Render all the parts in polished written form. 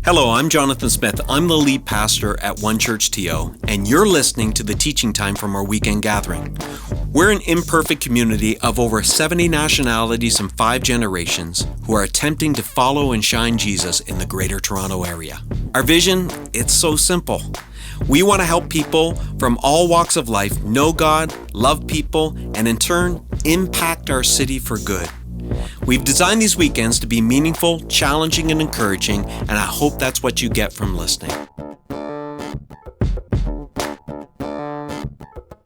Hello, I'm Jonathan Smith. I'm the lead pastor at One Church TO, and you're listening to the teaching time from our weekend gathering. We're an imperfect community of over 70 nationalities and 5 generations who are attempting to follow and shine Jesus in the Greater Toronto Area. Our vision, it's so simple. We want to help people from all walks of life know God, love people, and in turn, impact our city for good. We've designed these weekends to be meaningful, challenging, and encouraging, and I hope that's what you get from listening.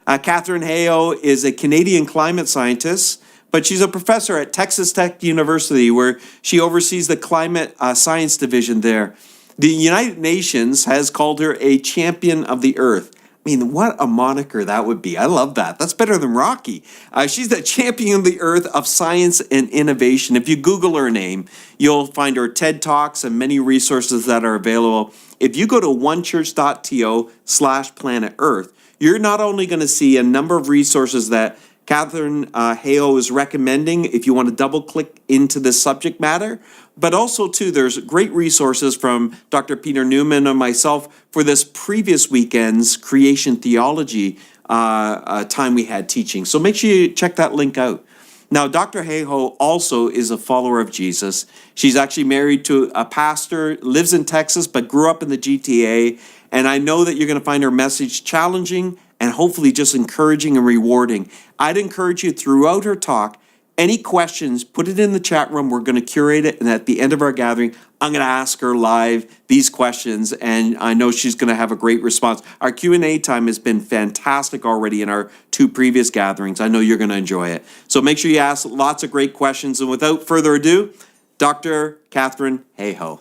Katharine Hayhoe is a Canadian climate scientist, but she's a professor at Texas Tech University, where she oversees the climate science division there. The United Nations has called her a champion of the earth. I mean, what a moniker that would be. I love that. That's better than Rocky. She's the champion of the earth of science and innovation. If you Google her name, you'll find her TED Talks and many resources that are available. If you go to onechurch.to/planet Earth, you're not only going to see a number of resources that Katharine Hayhoe is recommending if you want to double click into this subject matter, but also too, there's great resources from Dr. Peter Newman and myself for this previous weekend's creation theology time we had teaching. So make sure you check that link out. Now, Dr. Hayhoe also is a follower of Jesus. She's actually married to a pastor, lives in Texas, but grew up in the GTA. And I know that you're going to find her message challenging and hopefully just encouraging and rewarding. I'd encourage you throughout her talk, any questions, put it in the chat room. We're going to curate it. And at the end of our gathering, I'm going to ask her live these questions. And I know she's going to have a great response. Our Q&A time has been fantastic already in our 2 previous gatherings. I know you're going to enjoy it. So make sure you ask lots of great questions. And without further ado, Dr. Katharine Hayhoe.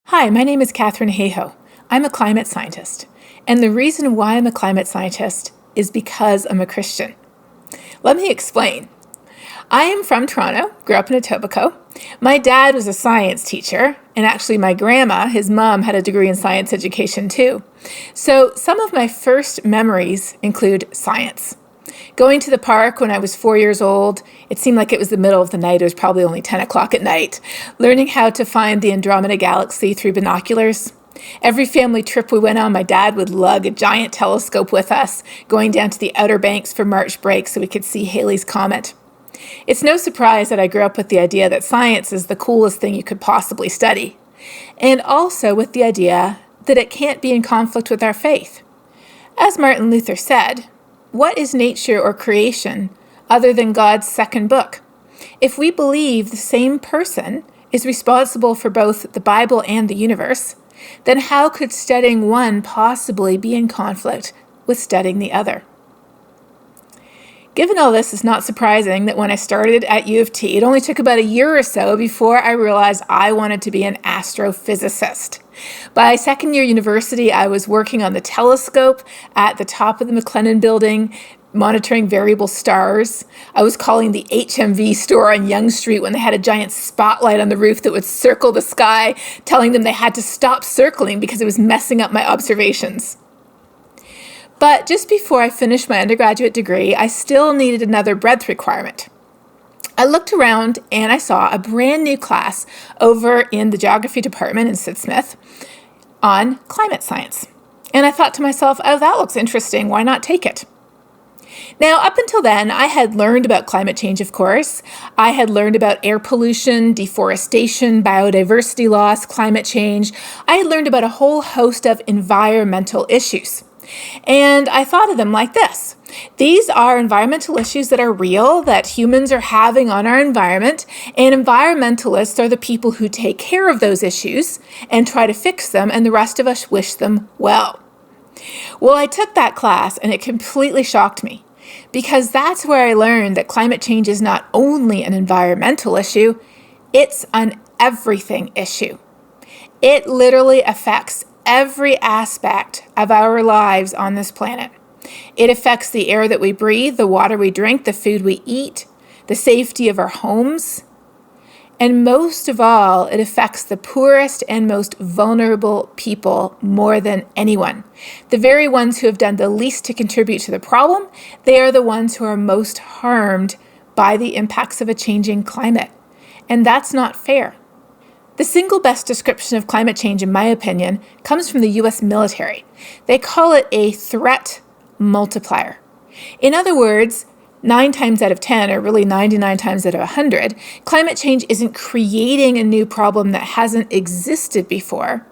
Hi, my name is Katharine Hayhoe. I'm a climate scientist. And the reason why I'm a climate scientist is because I'm a Christian. Let me explain. I am from Toronto, grew up in Etobicoke. My dad was a science teacher, and actually my grandma, his mom, had a degree in science education too. So some of my first memories include science. Going to the park when I was 4 years old, it seemed like it was the middle of the night. It was probably only 10 o'clock at night. Learning how to find the Andromeda Galaxy through binoculars. Every family trip we went on, my dad would lug a giant telescope with us, going down to the Outer Banks for March break so we could see Halley's Comet. It's no surprise that I grew up with the idea that science is the coolest thing you could possibly study, and also with the idea that it can't be in conflict with our faith. As Martin Luther said, what is nature or creation other than God's second book? If we believe the same person is responsible for both the Bible and the universe, then how could studying one possibly be in conflict with studying the other? Given all this, it's not surprising that when I started at U of T, it only took about a year or so before I realized I wanted to be an astrophysicist. By second year university, I was working on the telescope at the top of the McLennan building, monitoring variable stars. I was calling the HMV store on Yonge Street when they had a giant spotlight on the roof that would circle the sky, telling them they had to stop circling because it was messing up my observations. But just before I finished my undergraduate degree, I still needed another breadth requirement. I looked around and I saw a brand new class over in the geography department in Sid Smith on climate science. And I thought to myself, oh, that looks interesting. Why not take it? Now, up until then, I had learned about climate change, of course. I had learned about air pollution, deforestation, biodiversity loss, climate change. I had learned about a whole host of environmental issues. And I thought of them like this. These are environmental issues that are real, that humans are having on our environment, and environmentalists are the people who take care of those issues and try to fix them, and the rest of us wish them well. Well, I took that class and it completely shocked me, because that's where I learned that climate change is not only an environmental issue, it's an everything issue. It literally affects every aspect of our lives on this planet. It affects the air that we breathe, the water we drink, the food we eat, the safety of our homes. And most of all, it affects the poorest and most vulnerable people more than anyone. The very ones who have done the least to contribute to the problem, they are the ones who are most harmed by the impacts of a changing climate. And that's not fair. The single best description of climate change, in my opinion, comes from the US military. They call it a threat multiplier. In other words, 9 times out of 10, or really 99 times out of 100, climate change isn't creating a new problem that hasn't existed before.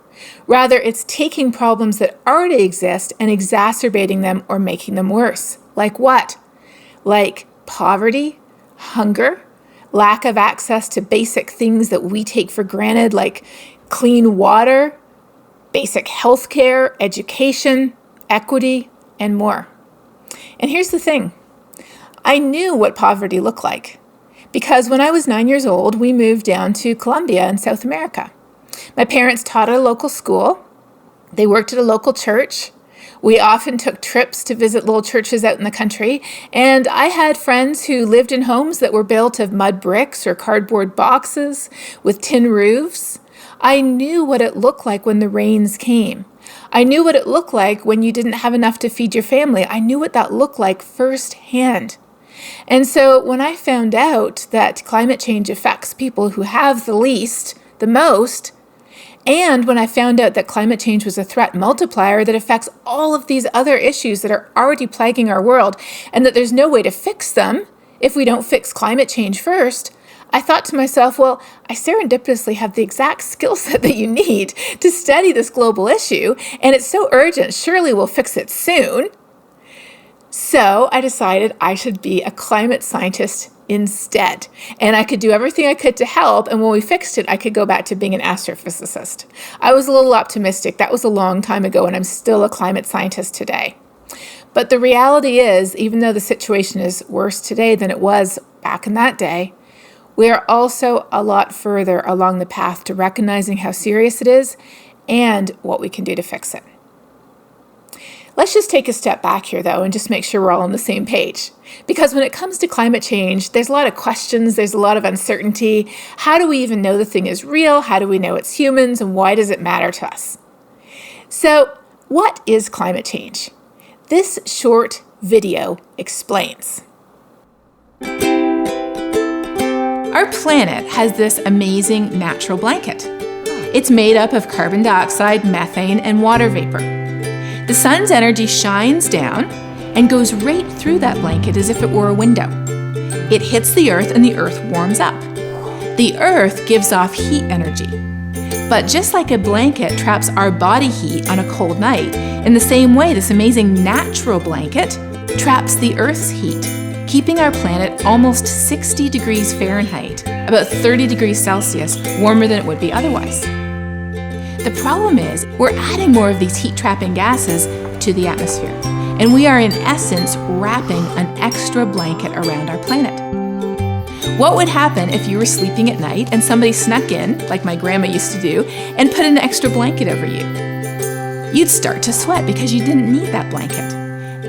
Rather, it's taking problems that already exist and exacerbating them or making them worse. Like what? Like poverty, hunger, lack of access to basic things that we take for granted, like clean water, basic health care, education, equity, and more. And here's the thing. I knew what poverty looked like because when I was 9 years old, we moved down to Colombia in South America. My parents taught at a local school. They worked at a local church. We often took trips to visit little churches out in the country, and I had friends who lived in homes that were built of mud bricks or cardboard boxes with tin roofs. I knew what it looked like when the rains came. I knew what it looked like when you didn't have enough to feed your family. I knew what that looked like firsthand. And so when I found out that climate change affects people who have the least, the most, and when I found out that climate change was a threat multiplier that affects all of these other issues that are already plaguing our world, and that there's no way to fix them if we don't fix climate change first, I thought to myself, well, I serendipitously have the exact skill set that you need to study this global issue, and it's so urgent, surely we'll fix it soon. So I decided I should be a climate scientist instead. And I could do everything I could to help. And when we fixed it, I could go back to being an astrophysicist. I was a little optimistic. That was a long time ago, and I'm still a climate scientist today. But the reality is, even though the situation is worse today than it was back in that day, we are also a lot further along the path to recognizing how serious it is and what we can do to fix it. Let's just take a step back here, though, and just make sure we're all on the same page. Because when it comes to climate change, there's a lot of questions, there's a lot of uncertainty. How do we even know the thing is real? How do we know it's humans? And why does it matter to us? So, what is climate change? This short video explains. Our planet has this amazing natural blanket. It's made up of carbon dioxide, methane, and water vapor. The sun's energy shines down and goes right through that blanket as if it were a window. It hits the earth and the earth warms up. The earth gives off heat energy. But just like a blanket traps our body heat on a cold night, in the same way this amazing natural blanket traps the earth's heat, keeping our planet almost 60 degrees Fahrenheit, about 30 degrees Celsius, warmer than it would be otherwise. The problem is, we're adding more of these heat-trapping gases to the atmosphere, and we are in essence wrapping an extra blanket around our planet. What would happen if you were sleeping at night and somebody snuck in, like my grandma used to do, and put an extra blanket over you? You'd start to sweat because you didn't need that blanket.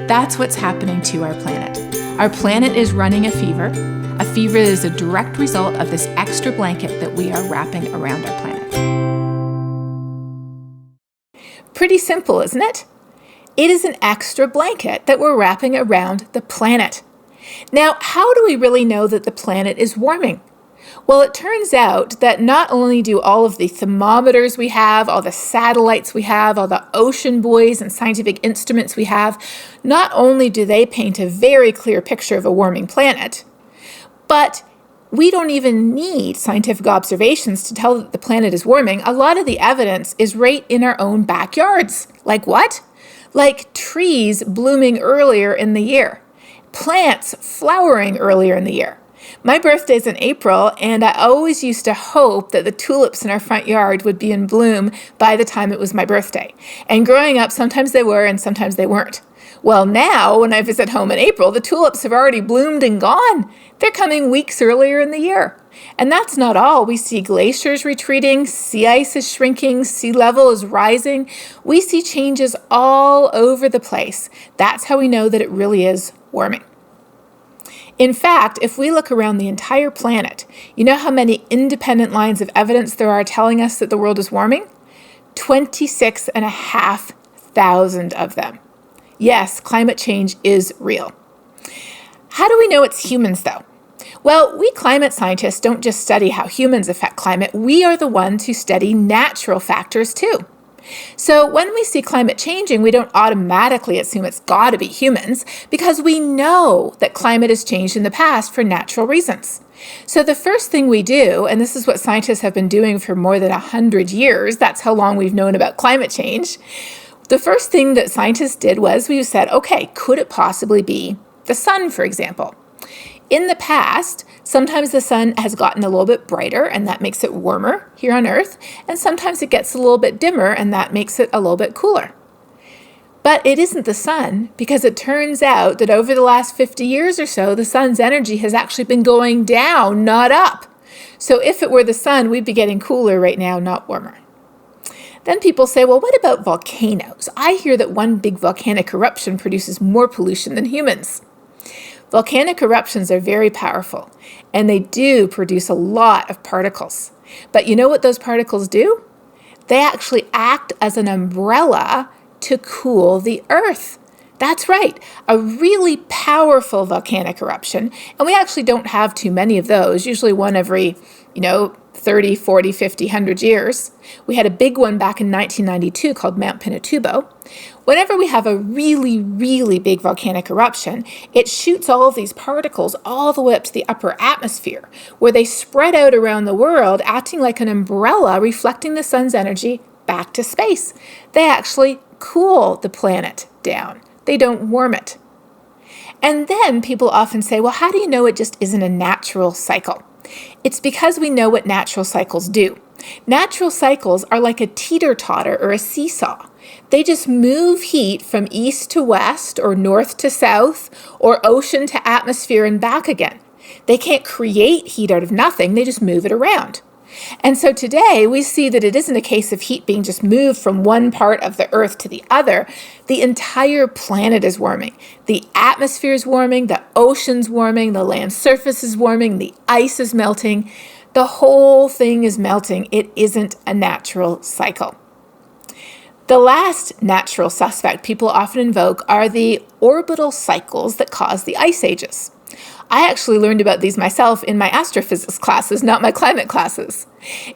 That's what's happening to our planet. Our planet is running a fever that is a direct result of this extra blanket that we are wrapping around our planet. Pretty simple, isn't it? It is an extra blanket that we're wrapping around the planet. Now, how do we really know that the planet is warming? Well, it turns out that not only do all of the thermometers we have, all the satellites we have, all the ocean buoys and scientific instruments we have, not only do they paint a very clear picture of a warming planet, but we don't even need scientific observations to tell that the planet is warming. A lot of the evidence is right in our own backyards. Like what? Like trees blooming earlier in the year, plants flowering earlier in the year. My birthday's in April, and I always used to hope that the tulips in our front yard would be in bloom by the time it was my birthday. And growing up, sometimes they were and sometimes they weren't. Well, now, when I visit home in April, the tulips have already bloomed and gone. They're coming weeks earlier in the year. And that's not all. We see glaciers retreating, sea ice is shrinking, sea level is rising. We see changes all over the place. That's how we know that it really is warming. In fact, if we look around the entire planet, you know how many independent lines of evidence there are telling us that the world is warming? 26,500 of them. Yes, climate change is real. How do we know it's humans, though? Well, we climate scientists don't just study how humans affect climate, we are the ones who study natural factors too. So when we see climate changing, we don't automatically assume it's got to be humans because we know that climate has changed in the past for natural reasons. So the first thing we do, and this is what scientists have been doing for more than 100 years, that's how long we've known about climate change. The first thing that scientists did was we said, okay, could it possibly be the sun, for example? In the past, sometimes the sun has gotten a little bit brighter and that makes it warmer here on Earth, and sometimes it gets a little bit dimmer and that makes it a little bit cooler. But it isn't the sun, because it turns out that over the last 50 years or so, the sun's energy has actually been going down, not up. So if it were the sun, we'd be getting cooler right now, not warmer. Then people say, well, what about volcanoes? I hear that one big volcanic eruption produces more pollution than humans. Volcanic eruptions are very powerful, and they do produce a lot of particles. But you know what those particles do? They actually act as an umbrella to cool the Earth. That's right, a really powerful volcanic eruption, and we actually don't have too many of those, usually one every, 30, 40, 50, 100 years. We had a big one back in 1992 called Mount Pinatubo. Whenever we have a really, really big volcanic eruption, it shoots all of these particles all the way up to the upper atmosphere, where they spread out around the world, acting like an umbrella, reflecting the sun's energy back to space. They actually cool the planet down. They don't warm it. And then people often say, well, how do you know it just isn't a natural cycle? It's because we know what natural cycles do. Natural cycles are like a teeter-totter or a seesaw. They just move heat from east to west or north to south or ocean to atmosphere and back again. They can't create heat out of nothing, they just move it around. And so today we see that it isn't a case of heat being just moved from one part of the Earth to the other. The entire planet is warming. The atmosphere is warming, the ocean's warming, the land surface is warming, the ice is melting. The whole thing is melting. It isn't a natural cycle. The last natural suspect people often invoke are the orbital cycles that cause the ice ages. I actually learned about these myself in my astrophysics classes, not my climate classes.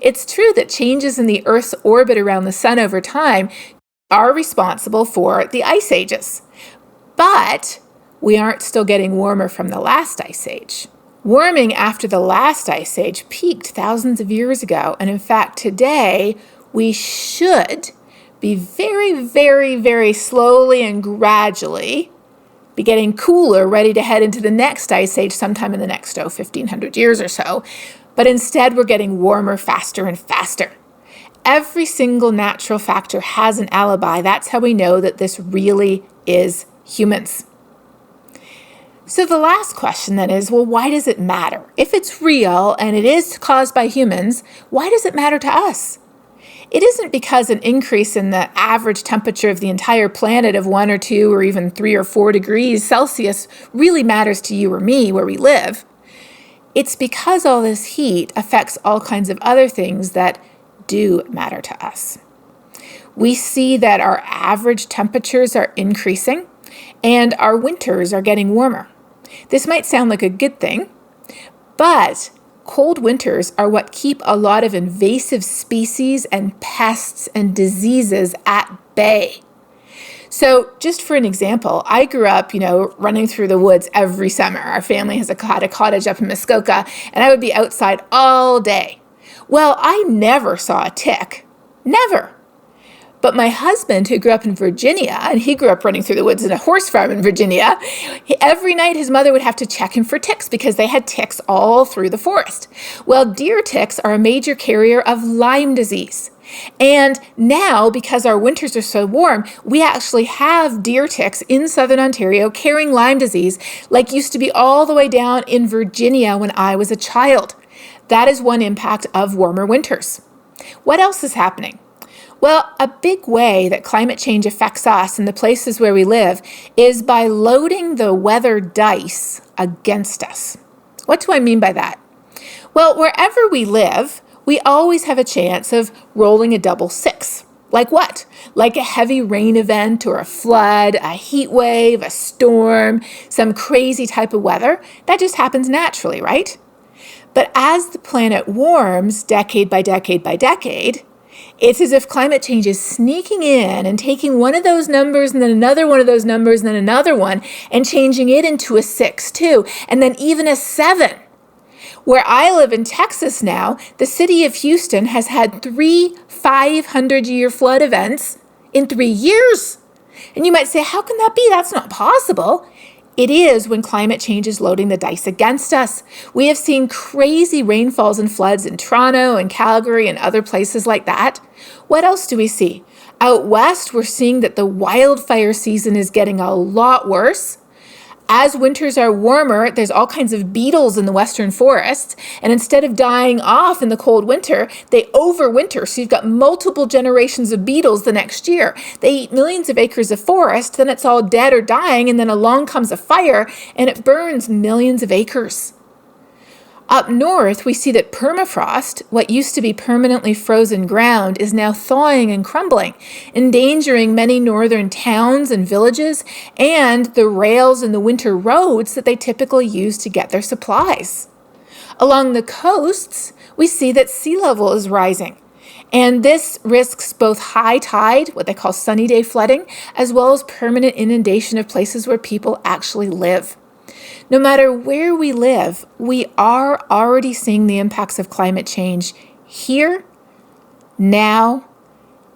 It's true that changes in the Earth's orbit around the sun over time are responsible for the ice ages. But we aren't still getting warmer from the last ice age. Warming after the last ice age peaked thousands of years ago, and in fact today we should be very, very, very slowly and gradually be getting cooler, ready to head into the next ice age sometime in the next 1,500 years or so. But instead, we're getting warmer faster and faster. Every single natural factor has an alibi. That's how we know that this really is humans. So the last question then is, well, why does it matter? If it's real and it is caused by humans, why does it matter to us? It isn't because an increase in the average temperature of the entire planet of 1 or 2 or even 3 or 4 degrees Celsius really matters to you or me where we live. It's because all this heat affects all kinds of other things that do matter to us. We see that our average temperatures are increasing and our winters are getting warmer. This might sound like a good thing, but cold winters are what keep a lot of invasive species and pests and diseases at bay. So just for an example, I grew up, running through the woods every summer. Our family had a cottage up in Muskoka, and I would be outside all day. Well, I never saw a tick. Never. But my husband, who grew up in Virginia, and he grew up running through the woods in a horse farm in Virginia, every night his mother would have to check him for ticks because they had ticks all through the forest. Well, deer ticks are a major carrier of Lyme disease. And now, because our winters are so warm, we actually have deer ticks in southern Ontario carrying Lyme disease, like used to be all the way down in Virginia when I was a child. That is one impact of warmer winters. What else is happening? Well, a big way that climate change affects us and the places where we live is by loading the weather dice against us. What do I mean by that? Well, wherever we live, we always have a chance of rolling a double six. Like what? Like a heavy rain event or a flood, a heat wave, a storm, some crazy type of weather. That just happens naturally, right? But as the planet warms decade by decade by decade, it's as if climate change is sneaking in and taking one of those numbers and then another one of those numbers and then another one and changing it into a 6 too, and then even a 7. Where I live in Texas now, the city of Houston has had 3 500-year flood events in 3 years. And you might say, how can that be? That's not possible. It is when climate change is loading the dice against us. We have seen crazy rainfalls and floods in Toronto and Calgary and other places like that. What else do we see? Out west, we're seeing that the wildfire season is getting a lot worse. As winters are warmer, there's all kinds of beetles in the western forests, and instead of dying off in the cold winter, they overwinter, so you've got multiple generations of beetles the next year. They eat millions of acres of forest, then it's all dead or dying, and then along comes a fire, and it burns millions of acres. Up north, we see that permafrost, what used to be permanently frozen ground, is now thawing and crumbling, endangering many northern towns and villages and the rails and the winter roads that they typically use to get their supplies. Along the coasts, we see that sea level is rising. And this risks both high tide, what they call sunny day flooding, as well as permanent inundation of places where people actually live. No matter where we live, we are already seeing the impacts of climate change here, now,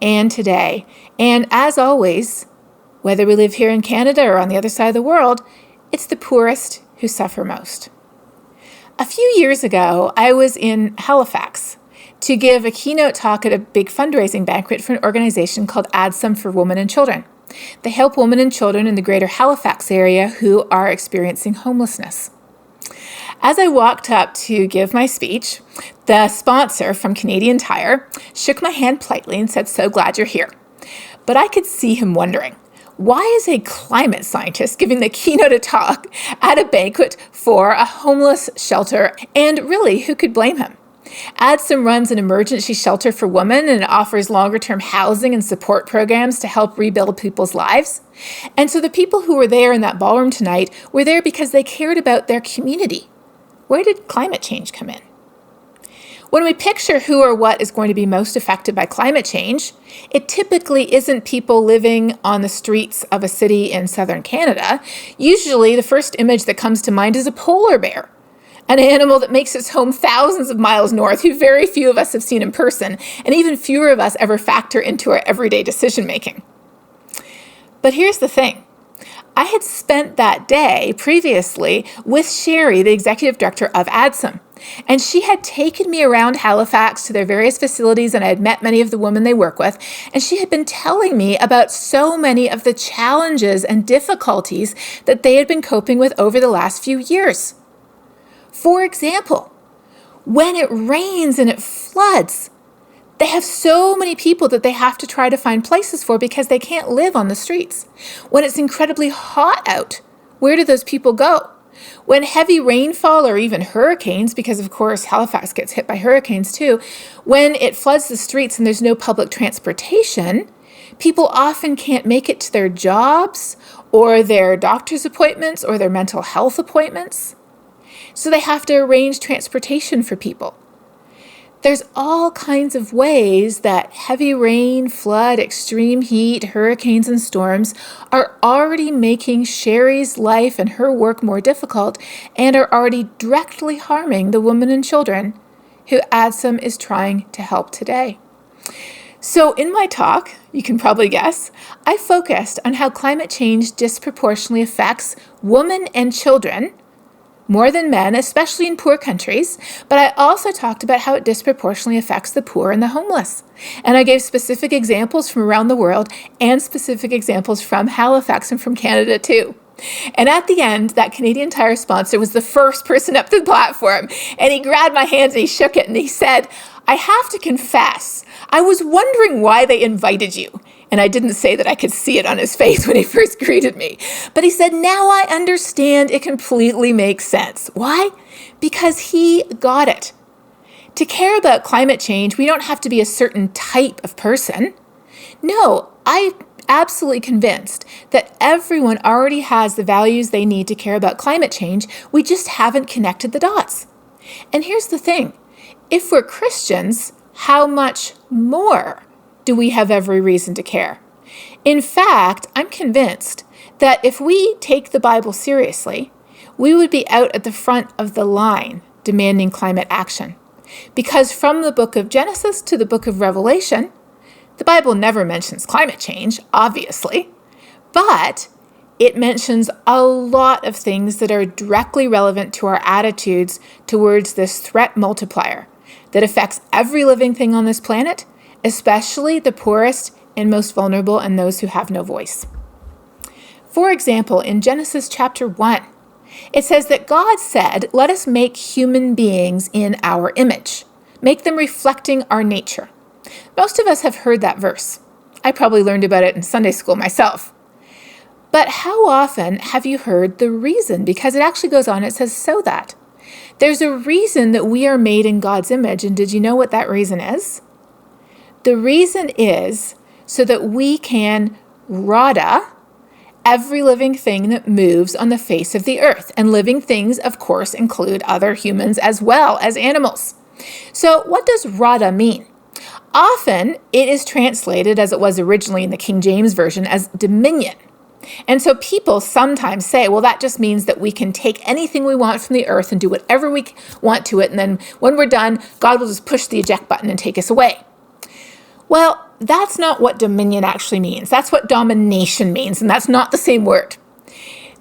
and today. And as always, whether we live here in Canada or on the other side of the world, it's the poorest who suffer most. A few years ago, I was in Halifax to give a keynote talk at a big fundraising banquet for an organization called ADSOM for Women and Children. They help women and children in the greater Halifax area who are experiencing homelessness. As I walked up to give my speech, the sponsor from Canadian Tire shook my hand politely and said, "So glad you're here." But I could see him wondering, why is a climate scientist giving the keynote talk at a banquet for a homeless shelter? And really, who could blame him? ADSOM runs an emergency shelter for women and offers longer-term housing and support programs to help rebuild people's lives. And so the people who were there in that ballroom tonight were there because they cared about their community. Where did climate change come in? When we picture who or what is going to be most affected by climate change, it typically isn't people living on the streets of a city in southern Canada. Usually the first image that comes to mind is a polar bear, an animal that makes its home thousands of miles north, who very few of us have seen in person, and even fewer of us ever factor into our everyday decision-making. But here's the thing. I had spent that day previously with Sherry, the executive director of ADSOM, and she had taken me around Halifax to their various facilities, and I had met many of the women they work with, and she had been telling me about so many of the challenges and difficulties that they had been coping with over the last few years. For example, when it rains and it floods, they have so many people that they have to try to find places for because they can't live on the streets. When it's incredibly hot out, where do those people go? When heavy rainfall or even hurricanes, because of course Halifax gets hit by hurricanes too, when it floods the streets and there's no public transportation, people often can't make it to their jobs or their doctor's appointments or their mental health appointments. So they have to arrange transportation for people. There's all kinds of ways that heavy rain, flood, extreme heat, hurricanes, and storms are already making Sherry's life and her work more difficult and are already directly harming the women and children who ADSOM is trying to help today. So in my talk, you can probably guess, I focused on how climate change disproportionately affects women and children more than men, especially in poor countries, but I also talked about how it disproportionately affects the poor and the homeless. And I gave specific examples from around the world and specific examples from Halifax and from Canada too. And at the end, that Canadian Tire sponsor was the first person up to the platform, and he grabbed my hands and he shook it and he said, "I have to confess, I was wondering why they invited you." And I didn't say that I could see it on his face when he first greeted me. But he said, "Now I understand, it completely makes sense." Why? Because he got it. To care about climate change, we don't have to be a certain type of person. No, I'm absolutely convinced that everyone already has the values they need to care about climate change. We just haven't connected the dots. And here's the thing. If we're Christians, how much more do we have every reason to care? In fact, I'm convinced that if we take the Bible seriously, we would be out at the front of the line demanding climate action. Because from the book of Genesis to the book of Revelation, the Bible never mentions climate change, obviously, but it mentions a lot of things that are directly relevant to our attitudes towards this threat multiplier that affects every living thing on this planet, especially the poorest and most vulnerable and those who have no voice. For example, in Genesis chapter 1, it says that God said, "Let us make human beings in our image, make them reflecting our nature." Most of us have heard that verse. I probably learned about it in Sunday school myself. But how often have you heard the reason? Because it actually goes on, it says, "so that." There's a reason that we are made in God's image, and did you know what that reason is? The reason is so that we can rada every living thing that moves on the face of the earth. And living things, of course, include other humans as well as animals. So what does rada mean? Often it is translated, as it was originally in the King James Version, as dominion. And so people sometimes say, well, that just means that we can take anything we want from the earth and do whatever we want to it. And then when we're done, God will just push the eject button and take us away. Well, that's not what dominion actually means. That's what domination means, and that's not the same word.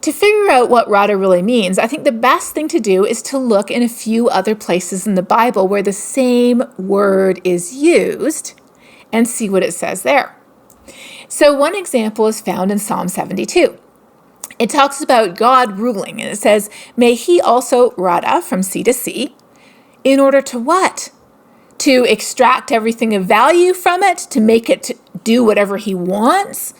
To figure out what rada really means, I think the best thing to do is to look in a few other places in the Bible where the same word is used and see what it says there. So one example is found in Psalm 72. It talks about God ruling, and it says, "May he also rada from sea to sea," in order to what? To extract everything of value from it, to make it to do whatever he wants?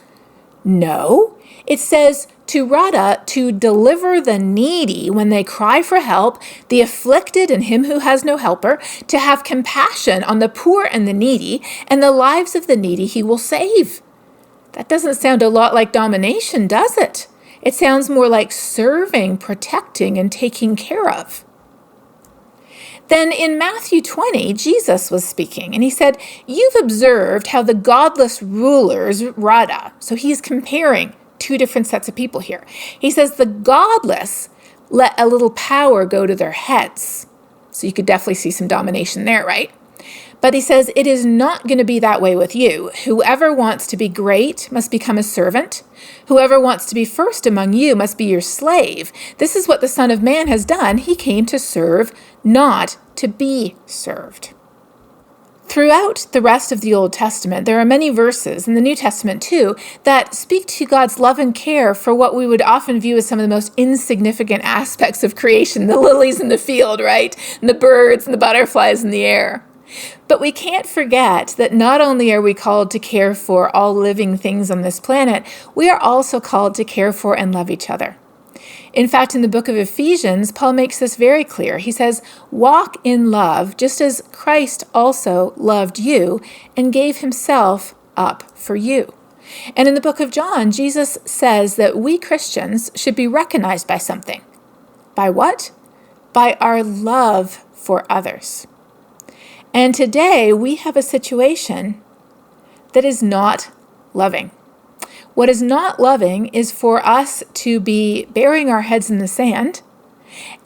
No, it says to rada, to deliver the needy when they cry for help, the afflicted and him who has no helper, to have compassion on the poor and the needy, and the lives of the needy he will save. That doesn't sound a lot like domination, does it? It sounds more like serving, protecting, and taking care of. Then in Matthew 20, Jesus was speaking, and he said, "You've observed how the godless rulers rada." So he's comparing two different sets of people here. He says the godless let a little power go to their heads. So you could definitely see some domination there, right? But he says, it is not going to be that way with you. Whoever wants to be great must become a servant. Whoever wants to be first among you must be your slave. This is what the Son of Man has done. He came to serve, not to be served. Throughout the rest of the Old Testament, there are many verses, in the New Testament too, that speak to God's love and care for what we would often view as some of the most insignificant aspects of creation, the lilies in the field, right? And the birds and the butterflies in the air. But we can't forget that not only are we called to care for all living things on this planet, we are also called to care for and love each other. In fact, in the book of Ephesians, Paul makes this very clear. He says, "Walk in love, just as Christ also loved you and gave himself up for you." And in the book of John, Jesus says that we Christians should be recognized by something. By what? By our love for others. And today we have a situation that is not loving. What is not loving is for us to be burying our heads in the sand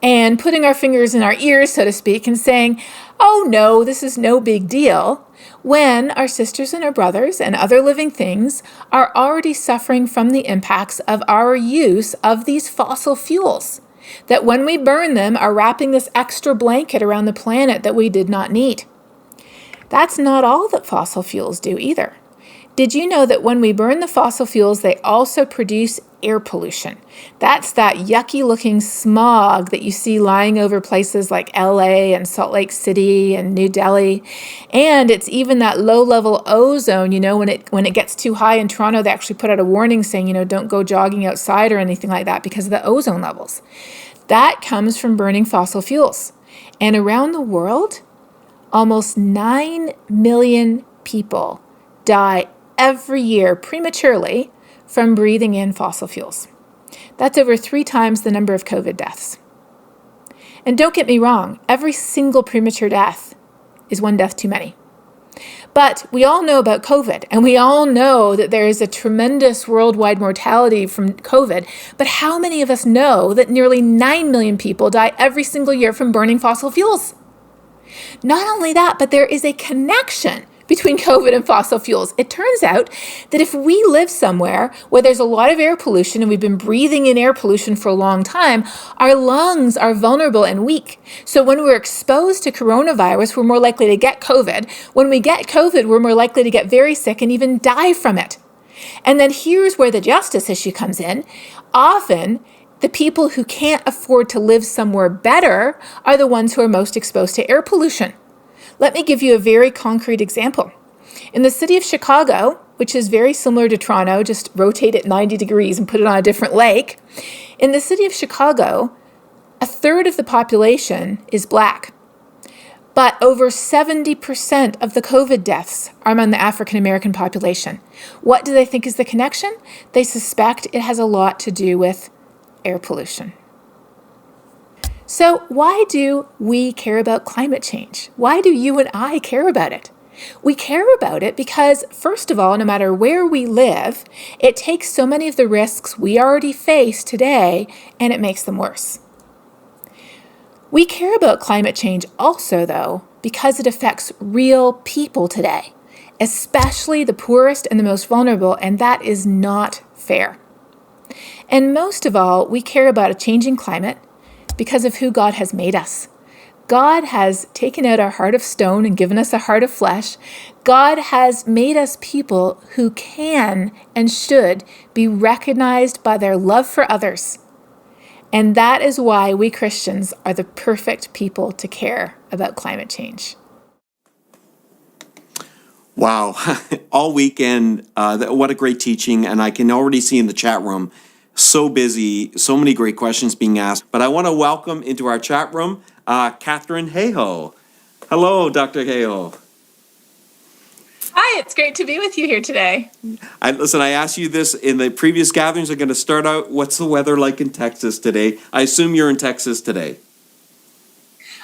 and putting our fingers in our ears, so to speak, and saying, "Oh no, this is no big deal," when our sisters and our brothers and other living things are already suffering from the impacts of our use of these fossil fuels, that when we burn them are wrapping this extra blanket around the planet that we did not need. That's not all that fossil fuels do either. Did you know that when we burn the fossil fuels, they also produce air pollution? That's that yucky looking smog that you see lying over places like LA and Salt Lake City and New Delhi. And it's even that low level ozone, when it gets too high in Toronto, they actually put out a warning saying, don't go jogging outside or anything like that because of the ozone levels. That comes from burning fossil fuels. And around the world, almost 9 million people die every year prematurely from breathing in fossil fuels. That's over 3 times the number of COVID deaths. And don't get me wrong, every single premature death is one death too many. But we all know about COVID, and we all know that there is a tremendous worldwide mortality from COVID. But how many of us know that nearly 9 million people die every single year from burning fossil fuels? Not only that, but there is a connection between COVID and fossil fuels. It turns out that if we live somewhere where there's a lot of air pollution and we've been breathing in air pollution for a long time, our lungs are vulnerable and weak. So when we're exposed to coronavirus, we're more likely to get COVID. When we get COVID, we're more likely to get very sick and even die from it. And then here's where the justice issue comes in. Often, the people who can't afford to live somewhere better are the ones who are most exposed to air pollution. Let me give you a very concrete example. In the city of Chicago, which is very similar to Toronto, just rotate it 90 degrees and put it on a different lake. In the city of Chicago, a third of the population is Black. But over 70% of the COVID deaths are among the African American population. What do they think is the connection? They suspect it has a lot to do with air pollution. So why do we care about climate change? Why do you and I care about it? We care about it because, first of all, no matter where we live, it takes so many of the risks we already face today and it makes them worse. We care about climate change also, though, because it affects real people today, especially the poorest and the most vulnerable, and that is not fair. And most of all, we care about a changing climate because of who God has made us. God has taken out our heart of stone and given us a heart of flesh. God has made us people who can and should be recognized by their love for others. And that is why we Christians are the perfect people to care about climate change. Wow, all weekend, what a great teaching, and I can already see in the chat room, so busy, so many great questions being asked. But I want to welcome into our chat room, Katharine Hayhoe. Hello, Dr. Hayhoe. Hi, it's great to be with you here today. I asked you this in the previous gatherings. I'm going to start out, what's the weather like in Texas today? I assume you're in Texas today.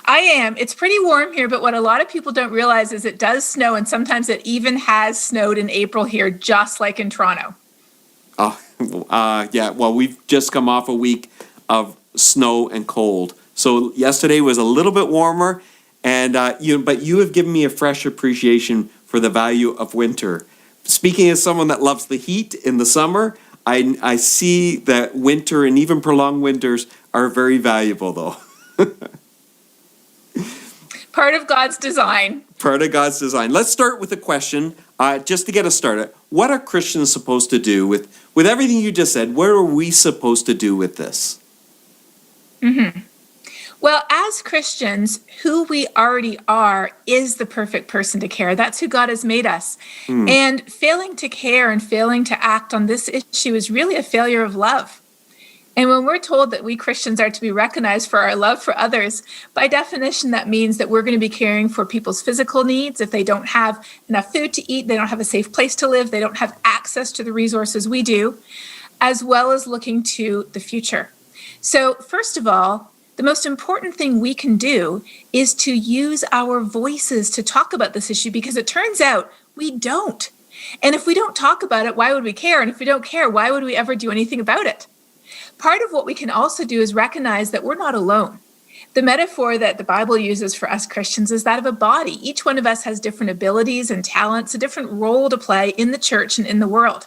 I am. It's pretty warm here, but what a lot of people don't realize is it does snow, and sometimes it even has snowed in April here, just like in Toronto. Yeah, well, we've just come off a week of snow and cold. So yesterday was a little bit warmer, and but you have given me a fresh appreciation for the value of winter. Speaking as someone that loves the heat in the summer, I see that winter and even prolonged winters are very valuable, though. Part of God's design. Part of God's design. Let's start with a question, just to get us started. What are Christians supposed to do with everything you just said? What are we supposed to do with this? Well, as Christians, who we already are is the perfect person to care. That's who God has made us. And failing to care and failing to act on this issue is really a failure of love. And when we're told that we Christians are to be recognized for our love for others, by definition, that means that we're going to be caring for people's physical needs. If they don't have enough food to eat, they don't have a safe place to live, they don't have access to the resources we do, as well as looking to the future. So first of all, the most important thing we can do is to use our voices to talk about this issue, because it turns out we don't. And if we don't talk about it, why would we care? And if we don't care, why would we ever do anything about it? Part of what we can also do is recognize that we're not alone. The metaphor that the Bible uses for us Christians is that of a body. Each one of us has different abilities and talents, a different role to play in the church and in the world.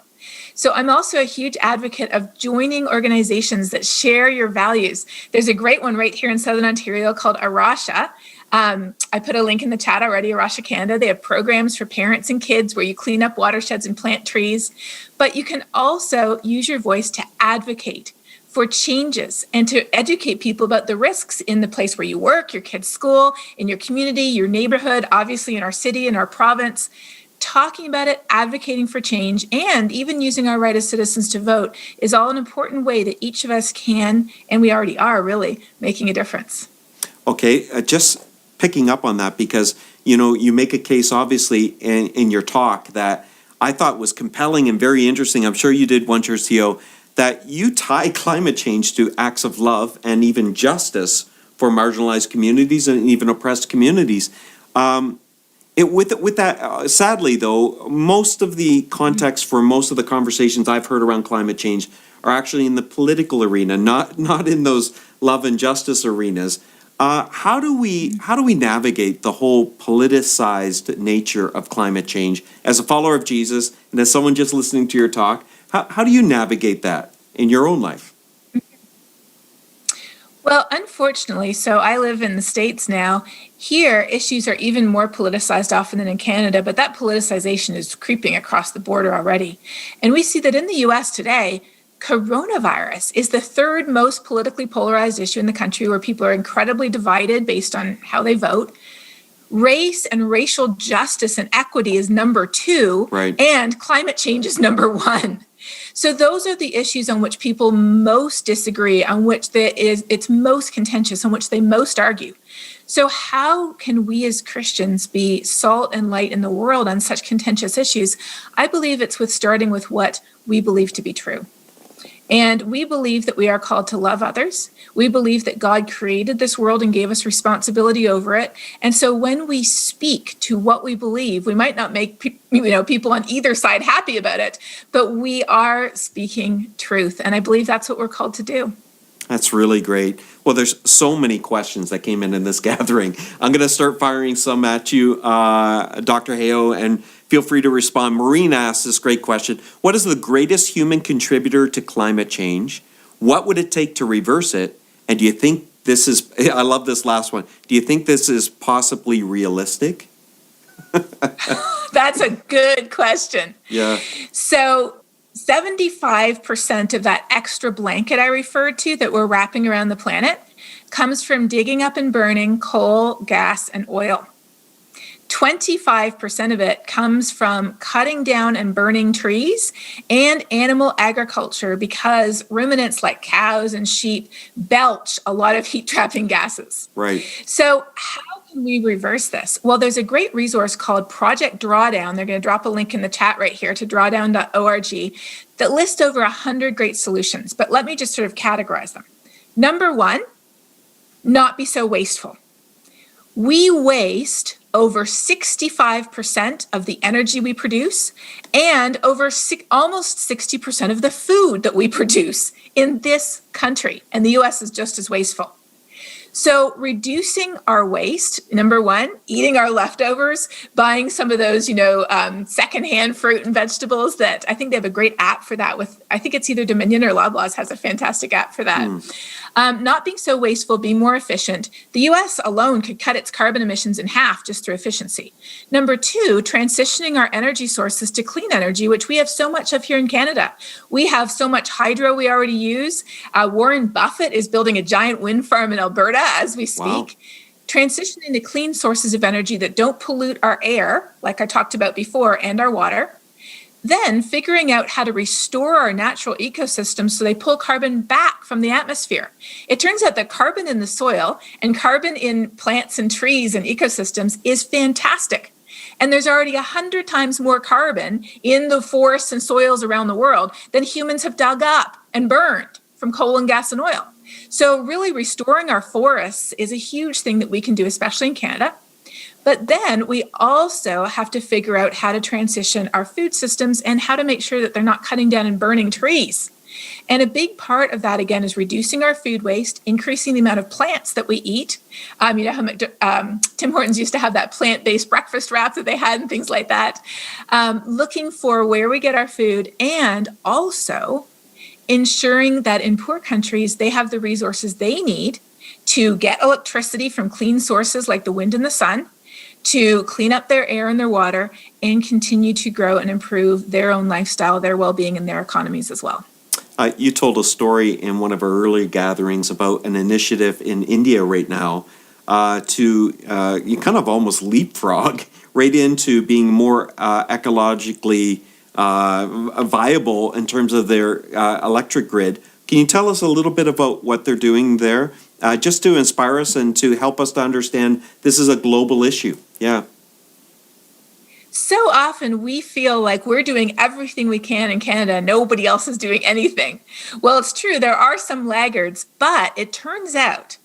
So I'm also a huge advocate of joining organizations that share your values. There's a great one right here in Southern Ontario called Arasha. I put a link in the chat already, Arasha Canada. They have programs for parents and kids where you clean up watersheds and plant trees. But you can also use your voice to advocate for changes and to educate people about the risks in the place where you work, your kids' school, in your community, your neighborhood, obviously in our city, in our province. Talking about it, advocating for change, and even using our right as citizens to vote is all an important way that each of us can, and we already are really, making a difference. Okay, just picking up on that, because you make a case obviously in your talk that I thought was compelling and very interesting. I'm sure you did once, your CEO, that you tie climate change to acts of love and even justice for marginalized communities and even oppressed communities. With that, sadly though, most of the context for most of the conversations I've heard around climate change are actually in the political arena, not in those love and justice arenas. How do we navigate the whole politicized nature of climate change as a follower of Jesus and as someone just listening to your talk? How do you navigate that in your own life? Well, unfortunately, so I live in the States now. Here, issues are even more politicized often than in Canada, but that politicization is creeping across the border already. And we see that in the US today, coronavirus is the third most politically polarized issue in the country, where people are incredibly divided based on how they vote. Race and racial justice and equity is number 2, Right. and climate change is number 1. So those are the issues on which people most disagree, on which it's most contentious, on which they most argue. So how can we as Christians be salt and light in the world on such contentious issues? I believe it's starting with what we believe to be true. And we believe that we are called to love others. We believe that God created this world and gave us responsibility over it. And so when we speak to what we believe, we might not make people on either side happy about it, but we are speaking truth. And I believe that's what we're called to do. That's really great. Well, there's so many questions that came in this gathering. I'm going to start firing some at you, Dr. Hayhoe, and feel free to respond. Maureen asked this great question. What is the greatest human contributor to climate change? What would it take to reverse it? And do you think this is, I love this last one, do you think this is possibly realistic? That's a good question. Yeah. So 75% of that extra blanket I referred to that we're wrapping around the planet comes from digging up and burning coal, gas, and oil. 25% of it comes from cutting down and burning trees and animal agriculture, because ruminants like cows and sheep belch a lot of heat-trapping gases. Right. So how can we reverse this? Well, there's a great resource called Project Drawdown. They're going to drop a link in the chat right here to drawdown.org that lists over 100 great solutions. But let me just sort of categorize them. Number 1, not be so wasteful. We waste over 65% of the energy we produce and almost 60% of the food that we produce in this country. And the US is just as wasteful. So reducing our waste, number 1, eating our leftovers, buying some of those, secondhand fruit and vegetables that I think they have a great app for that I think it's either Dominion or Loblaws has a fantastic app for that. Not being so wasteful, being more efficient. The US alone could cut its carbon emissions in half just through efficiency. Number 2, transitioning our energy sources to clean energy, which we have so much of here in Canada. We have so much hydro we already use. Warren Buffett is building a giant wind farm in Alberta as we speak. Wow. Transitioning to clean sources of energy that don't pollute our air, like I talked about before, and our water. Then figuring out how to restore our natural ecosystems so they pull carbon back from the atmosphere. It turns out that carbon in the soil and carbon in plants and trees and ecosystems is fantastic. And there's already 100 times more carbon in the forests and soils around the world than humans have dug up and burned from coal and gas and oil. So really restoring our forests is a huge thing that we can do, especially in Canada. But then we also have to figure out how to transition our food systems and how to make sure that they're not cutting down and burning trees. And a big part of that, again, is reducing our food waste, increasing the amount of plants that we eat. How Tim Hortons used to have that plant-based breakfast wrap that they had and things like that. Looking for where we get our food, and also ensuring that in poor countries, they have the resources they need to get electricity from clean sources like the wind and the sun, to clean up their air and their water, and continue to grow and improve their own lifestyle, their well-being, and their economies as well. You told a story in one of our early gatherings about an initiative in India right now you kind of almost leapfrog right into being more ecologically viable in terms of their electric grid. Can you tell us a little bit about what they're doing there, just to inspire us and to help us to understand this is a global issue? Yeah. So often we feel like we're doing everything we can in Canada and nobody else is doing anything. Well, it's true, there are some laggards, but it turns out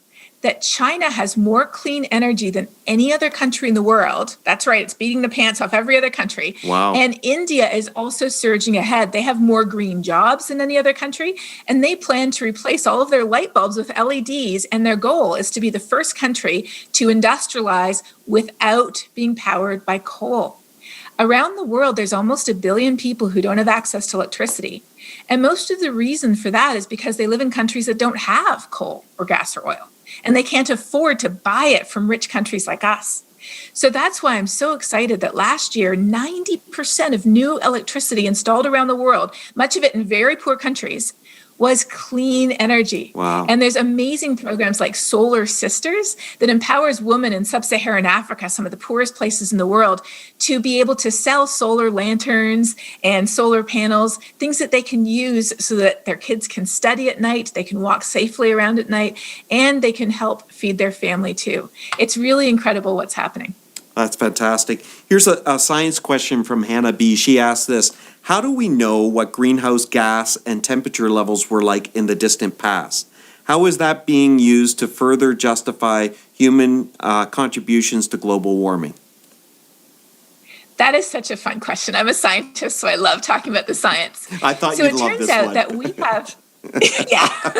that China has more clean energy than any other country in the world. That's right, it's beating the pants off every other country. Wow. And India is also surging ahead. They have more green jobs than any other country, and they plan to replace all of their light bulbs with LEDs. And their goal is to be the first country to industrialize without being powered by coal. Around the world, there's almost 1 billion people who don't have access to electricity. And most of the reason for that is because they live in countries that don't have coal or gas or oil, and they can't afford to buy it from rich countries like us. So that's why I'm so excited that last year, 90% of new electricity installed around the world, much of it in very poor countries, was clean energy. Wow. And there's amazing programs like Solar Sisters that empowers women in sub-Saharan Africa, some of the poorest places in the world, to be able to sell solar lanterns and solar panels, things that they can use so that their kids can study at night, they can walk safely around at night, and they can help feed their family too. It's really incredible what's happening. That's fantastic. Here's a science question from Hannah B. She asked this: how do we know what greenhouse gas and temperature levels were like in the distant past? How is that being used to further justify human contributions to global warming? That is such a fun question. I'm a scientist, so I love talking about the science. I thought so you'd it love turns this out one. that we have, yeah,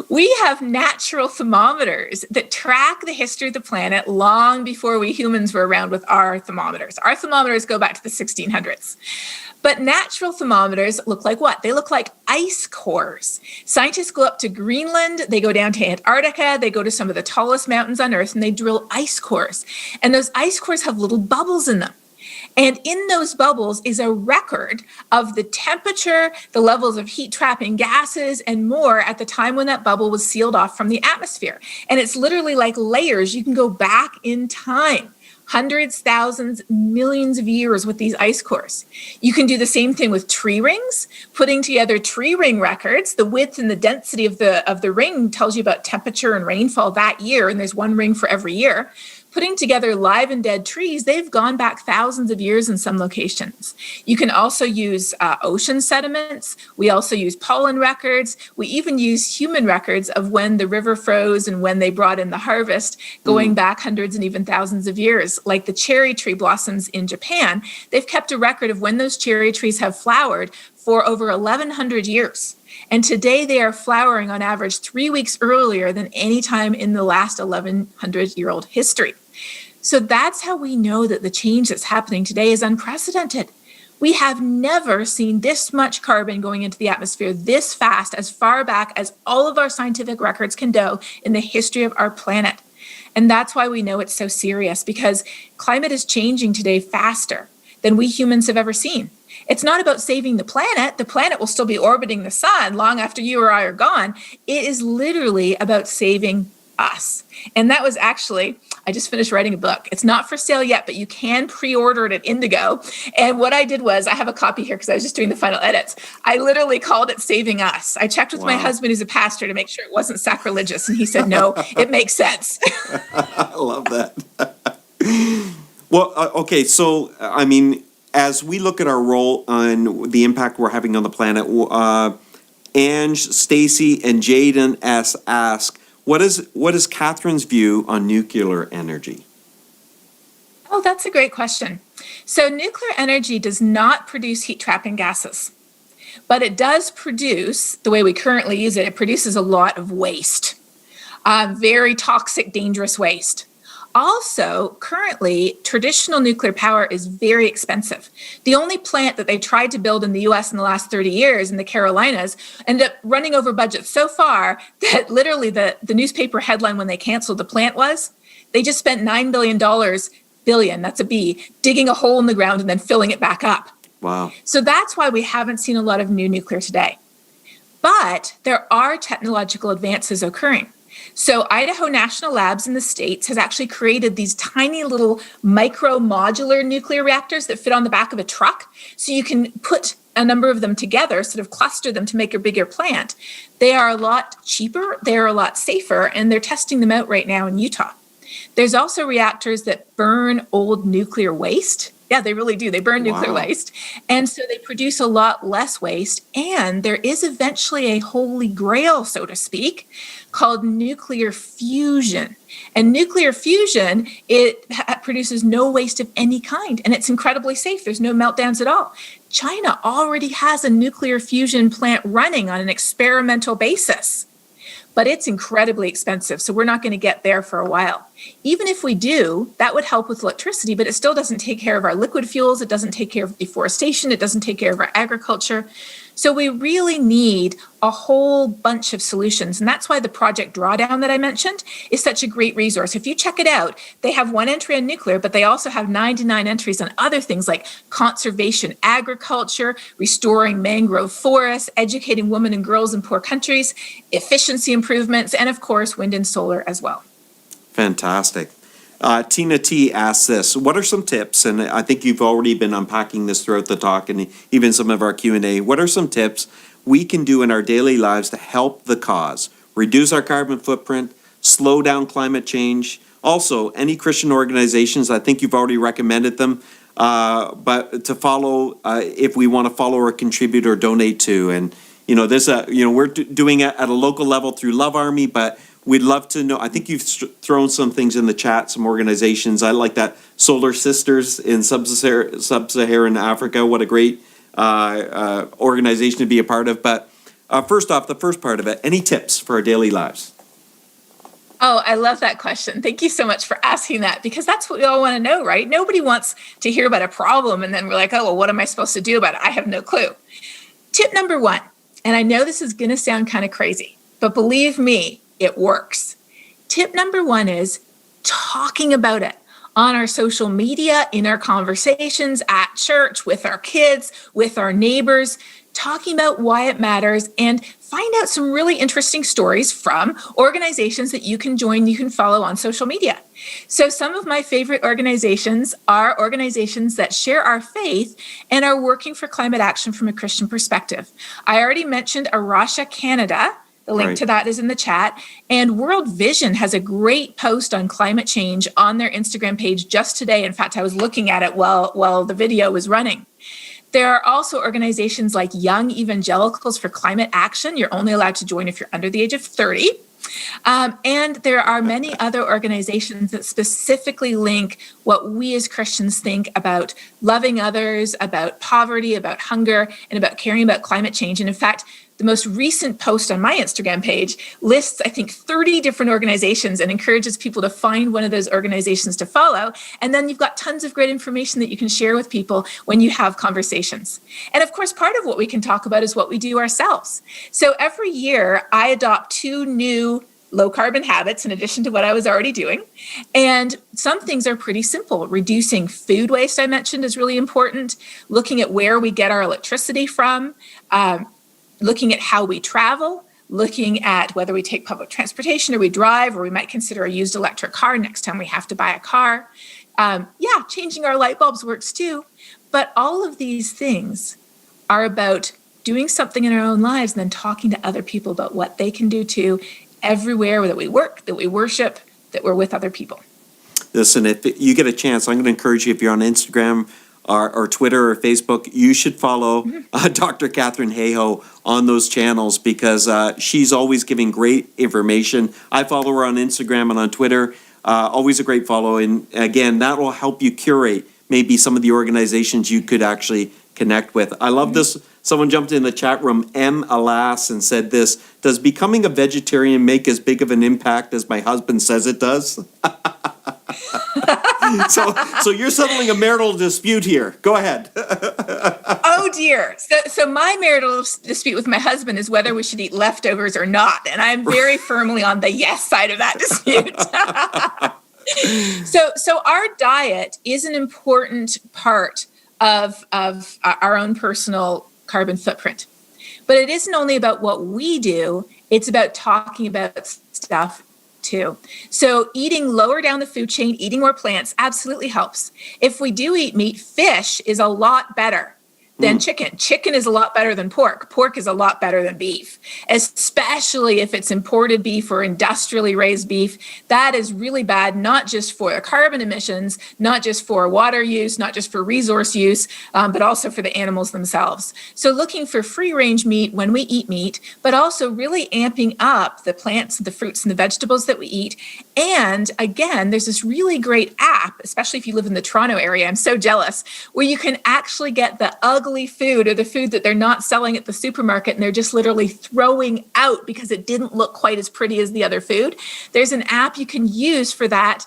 we have natural thermometers that track the history of the planet long before we humans were around with our thermometers. Our thermometers go back to the 1600s. But natural thermometers look like what? They look like ice cores. Scientists go up to Greenland, they go down to Antarctica, they go to some of the tallest mountains on Earth, and they drill ice cores. And those ice cores have little bubbles in them. And in those bubbles is a record of the temperature, the levels of heat trapping gases, and more at the time when that bubble was sealed off from the atmosphere. And it's literally like layers. You can go back in time. Hundreds, thousands, millions of years with these ice cores. You can do the same thing with tree rings, putting together tree ring records. The width and the density of the ring tells you about temperature and rainfall that year, and there's one ring for every year. Putting together live and dead trees, they've gone back thousands of years in some locations. You can also use ocean sediments. We also use pollen records. We even use human records of when the river froze and when they brought in the harvest, going back hundreds and even thousands of years. Like the cherry tree blossoms in Japan, they've kept a record of when those cherry trees have flowered for over 1,100 years. And today they are flowering on average 3 weeks earlier than any time in the last 1,100-year-old history. So that's how we know that the change that's happening today is unprecedented. We have never seen this much carbon going into the atmosphere this fast, as far back as all of our scientific records can go in the history of our planet. And that's why we know it's so serious, because climate is changing today faster than we humans have ever seen. It's not about saving the planet. The planet will still be orbiting the sun long after you or I are gone. It is literally about saving us. And that was actually, I just finished writing a book. It's not for sale yet, but you can pre-order it at Indigo. And what I did was, I have a copy here because I was just doing the final edits. I literally called it Saving Us. I checked with my husband, who's a pastor, to make sure it wasn't sacrilegious. And he said, no, it makes sense. I love that. Well, okay, so, I mean, as we look at our role on the impact we're having on the planet, Ange, Stacy, and Jaden ask, what is Katharine's view on nuclear energy? Oh, that's a great question. So nuclear energy does not produce heat trapping gases, but it does produce, the way we currently use it, it produces a lot of waste, very toxic, dangerous waste. Also, currently, traditional nuclear power is very expensive. The only plant that they tried to build in the US in the last 30 years in the Carolinas ended up running over budget so far that literally the newspaper headline when they canceled the plant was, they just spent $9 billion, that's a B, digging a hole in the ground and then filling it back up. Wow. So that's why we haven't seen a lot of new nuclear today. But there are technological advances occurring. So Idaho National Labs in the States has actually created these tiny little micro modular nuclear reactors that fit on the back of a truck. So you can put a number of them together, sort of cluster them to make a bigger plant. They are a lot cheaper, they're a lot safer, and they're testing them out right now in Utah. There's also reactors that burn old nuclear waste. Yeah, they really do. They burn nuclear waste. And so they produce a lot less waste. And there is eventually a holy grail, so to speak, called nuclear fusion. And nuclear fusion, it produces no waste of any kind. And it's incredibly safe. There's no meltdowns at all. China already has a nuclear fusion plant running on an experimental basis. But it's incredibly expensive, so we're not going to get there for a while. Even if we do, that would help with electricity, but it still doesn't take care of our liquid fuels, it doesn't take care of deforestation, it doesn't take care of our agriculture. So we really need a whole bunch of solutions. And that's why the Project Drawdown that I mentioned is such a great resource. If you check it out, they have one entry on nuclear, but they also have 99 entries on other things like conservation, agriculture, restoring mangrove forests, educating women and girls in poor countries, efficiency improvements, and of course, wind and solar as well. Fantastic. Tina T asks this, what are some tips, and I think you've already been unpacking this throughout the talk and even some of our Q&A, what are some tips we can do in our daily lives to help the cause, reduce our carbon footprint, slow down climate change? Also, any Christian organizations, I think you've already recommended them, but to follow, if we want to follow or contribute or donate to. And, we're doing it at a local level through Love Army, but we'd love to know. I think you've thrown some things in the chat, some organizations. I like that Solar Sisters in Sub-Saharan Africa. What a great organization to be a part of. But first off, the first part of it, any tips for our daily lives? Oh, I love that question. Thank you so much for asking that, because that's what we all want to know, right? Nobody wants to hear about a problem and then we're like, oh, well, what am I supposed to do about it? I have no clue. Tip number one, and I know this is going to sound kind of crazy, but believe me, it works. Tip number one is talking about it on our social media, in our conversations, at church, with our kids, with our neighbors, talking about why it matters, and find out some really interesting stories from organizations that you can join, you can follow on social media. So some of my favorite organizations are organizations that share our faith and are working for climate action from a Christian perspective. I already mentioned Arasha Canada. The link to that is in the chat. And World Vision has a great post on climate change on their Instagram page just today. In fact, I was looking at it while the video was running. There are also organizations like Young Evangelicals for Climate Action. You're only allowed to join if you're under the age of 30. And there are many other organizations that specifically link what we as Christians think about loving others, about poverty, about hunger, and about caring about climate change. And in fact, the most recent post on my Instagram page lists, I think, 30 different organizations and encourages people to find one of those organizations to follow. And then you've got tons of great information that you can share with people when you have conversations. And of course, part of what we can talk about is what we do ourselves. So every year, I adopt 2 new low carbon habits in addition to what I was already doing. And some things are pretty simple. Reducing food waste, I mentioned, is really important. Looking at where we get our electricity from. Looking at how we travel, looking at whether we take public transportation or we drive, or we might consider a used electric car next time we have to buy a car. Changing our light bulbs works too. But all of these things are about doing something in our own lives and then talking to other people about what they can do too, everywhere that we work, that we worship, that we're with other people. Listen, if you get a chance, I'm going to encourage you, if you're on Instagram or Twitter or Facebook, you should follow Dr. Katharine Hayhoe on those channels, because she's always giving great information. I follow her on Instagram and on Twitter. Always a great follow. And again, that will help you curate maybe some of the organizations you could actually connect with. I love this. Someone jumped in the chat room, M. Alas, and said this: does becoming a vegetarian make as big of an impact as my husband says it does? So you're settling a marital dispute here. Go ahead. Oh dear. So my marital dispute with my husband is whether we should eat leftovers or not, and I'm very firmly on the yes side of that dispute. So our diet is an important part of our own personal carbon footprint, but it isn't only about what we do. It's about talking about stuff too. So eating lower down the food chain, eating more plants absolutely helps. If we do eat meat, fish is a lot better than chicken. Chicken is a lot better than pork. Pork is a lot better than beef, especially if it's imported beef or industrially raised beef. That is really bad, not just for the carbon emissions, not just for water use, not just for resource use, but also for the animals themselves. So looking for free range meat when we eat meat, but also really amping up the plants, the fruits, and the vegetables that we eat. And again, there's this really great app, especially if you live in the Toronto area, I'm so jealous, where you can actually get the ugly food or the food that they're not selling at the supermarket and they're just literally throwing out because it didn't look quite as pretty as the other food. There's an app you can use for that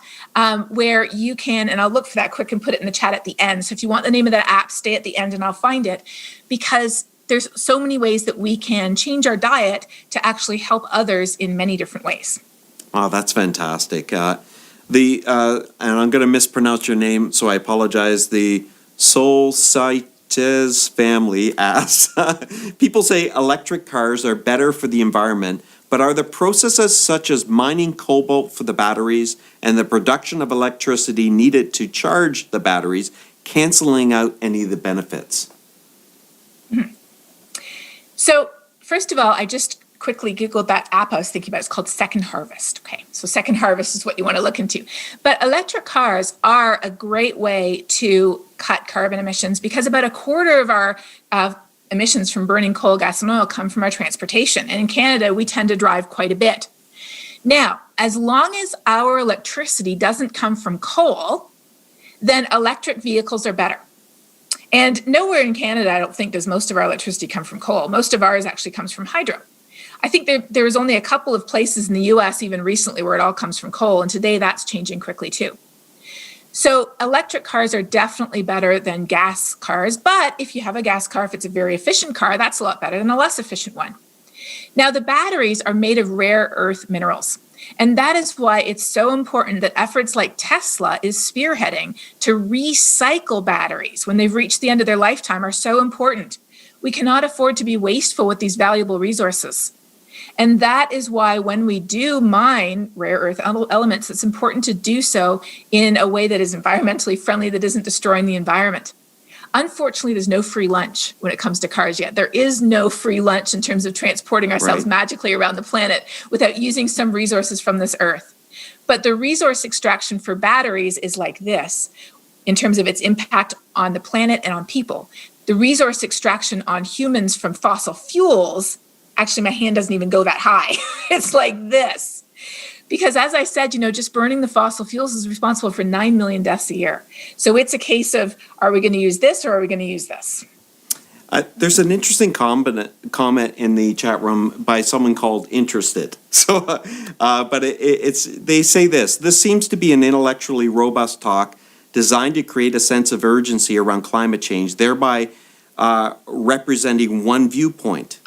where you can, and I'll look for that quick and put it in the chat at the end. So if you want the name of that app, stay at the end and I'll find it, because there's so many ways that we can change our diet to actually help others in many different ways. Wow, that's fantastic. And I'm going to mispronounce your name, so I apologize. The Solsites family asks, people say electric cars are better for the environment, but are the processes such as mining cobalt for the batteries and the production of electricity needed to charge the batteries canceling out any of the benefits? So first of all, I just quickly Googled that app I was thinking about. It's called Second Harvest. Okay, so Second Harvest is what you want to look into. But electric cars are a great way to cut carbon emissions, because about a quarter of our emissions from burning coal, gas, and oil come from our transportation. And in Canada, we tend to drive quite a bit. Now, as long as our electricity doesn't come from coal, then electric vehicles are better. And nowhere in Canada, I don't think, does most of our electricity come from coal. Most of ours actually comes from hydro. I think there is only a couple of places in the US even recently where it all comes from coal, and today that's changing quickly too. So electric cars are definitely better than gas cars, but if you have a gas car, if it's a very efficient car, that's a lot better than a less efficient one. Now, the batteries are made of rare earth minerals. And that is why it's so important that efforts like Tesla is spearheading to recycle batteries when they've reached the end of their lifetime are so important. We cannot afford to be wasteful with these valuable resources. And that is why when we do mine rare earth elements, it's important to do so in a way that is environmentally friendly, that isn't destroying the environment. Unfortunately, there's no free lunch when it comes to cars yet. There is no free lunch in terms of transporting ourselves magically around the planet without using some resources from this earth. But the resource extraction for batteries is like this in terms of its impact on the planet and on people. The resource extraction on humans from fossil fuels, actually my hand doesn't even go that high. It's like this. Because as I said, just burning the fossil fuels is responsible for 9 million deaths a year. So it's a case of, are we going to use this or are we going to use this? There's an interesting comment in the chat room by someone called Interested. So, but they say this seems to be an intellectually robust talk designed to create a sense of urgency around climate change, thereby representing one viewpoint.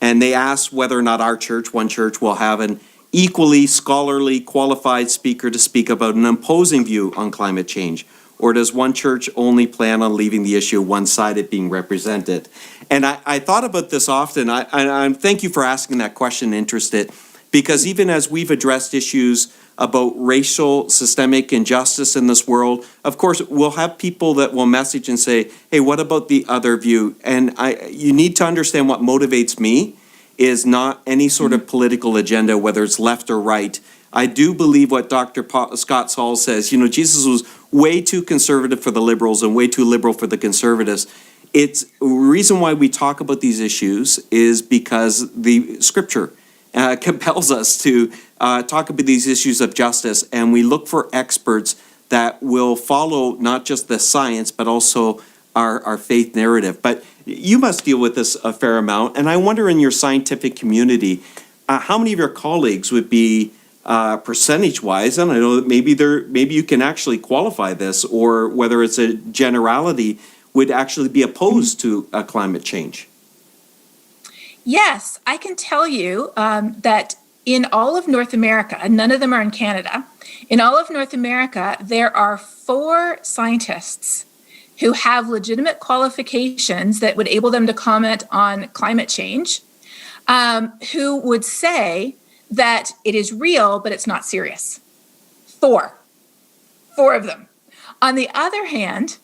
And they ask whether or not our church, One Church, will have an equally scholarly, qualified speaker to speak about an opposing view on climate change? Or does One Church only plan on leaving the issue one-sided being represented? And I thought about this often. I thank you for asking that question, Interested, because even as we've addressed issues about racial systemic injustice in this world, of course, we'll have people that will message and say, hey, what about the other view? And you need to understand what motivates me is not any sort of political agenda, whether it's left or right. I do believe what Dr. Scott Saul says. Jesus was way too conservative for the liberals and way too liberal for the conservatives. It's the reason why we talk about these issues is because the scripture compels us to talk about these issues of justice, and we look for experts that will follow not just the science, but also our faith narrative. But you must deal with this a fair amount, and I wonder in your scientific community, how many of your colleagues would be percentage-wise, and I know that maybe you can actually qualify this, or whether it's a generality, would actually be opposed to climate change? Yes, I can tell you that in all of North America, and none of them are in Canada, in all of North America, there are 4 scientists who have legitimate qualifications that would enable them to comment on climate change, who would say that it is real, but it's not serious. 4 of them. On the other hand,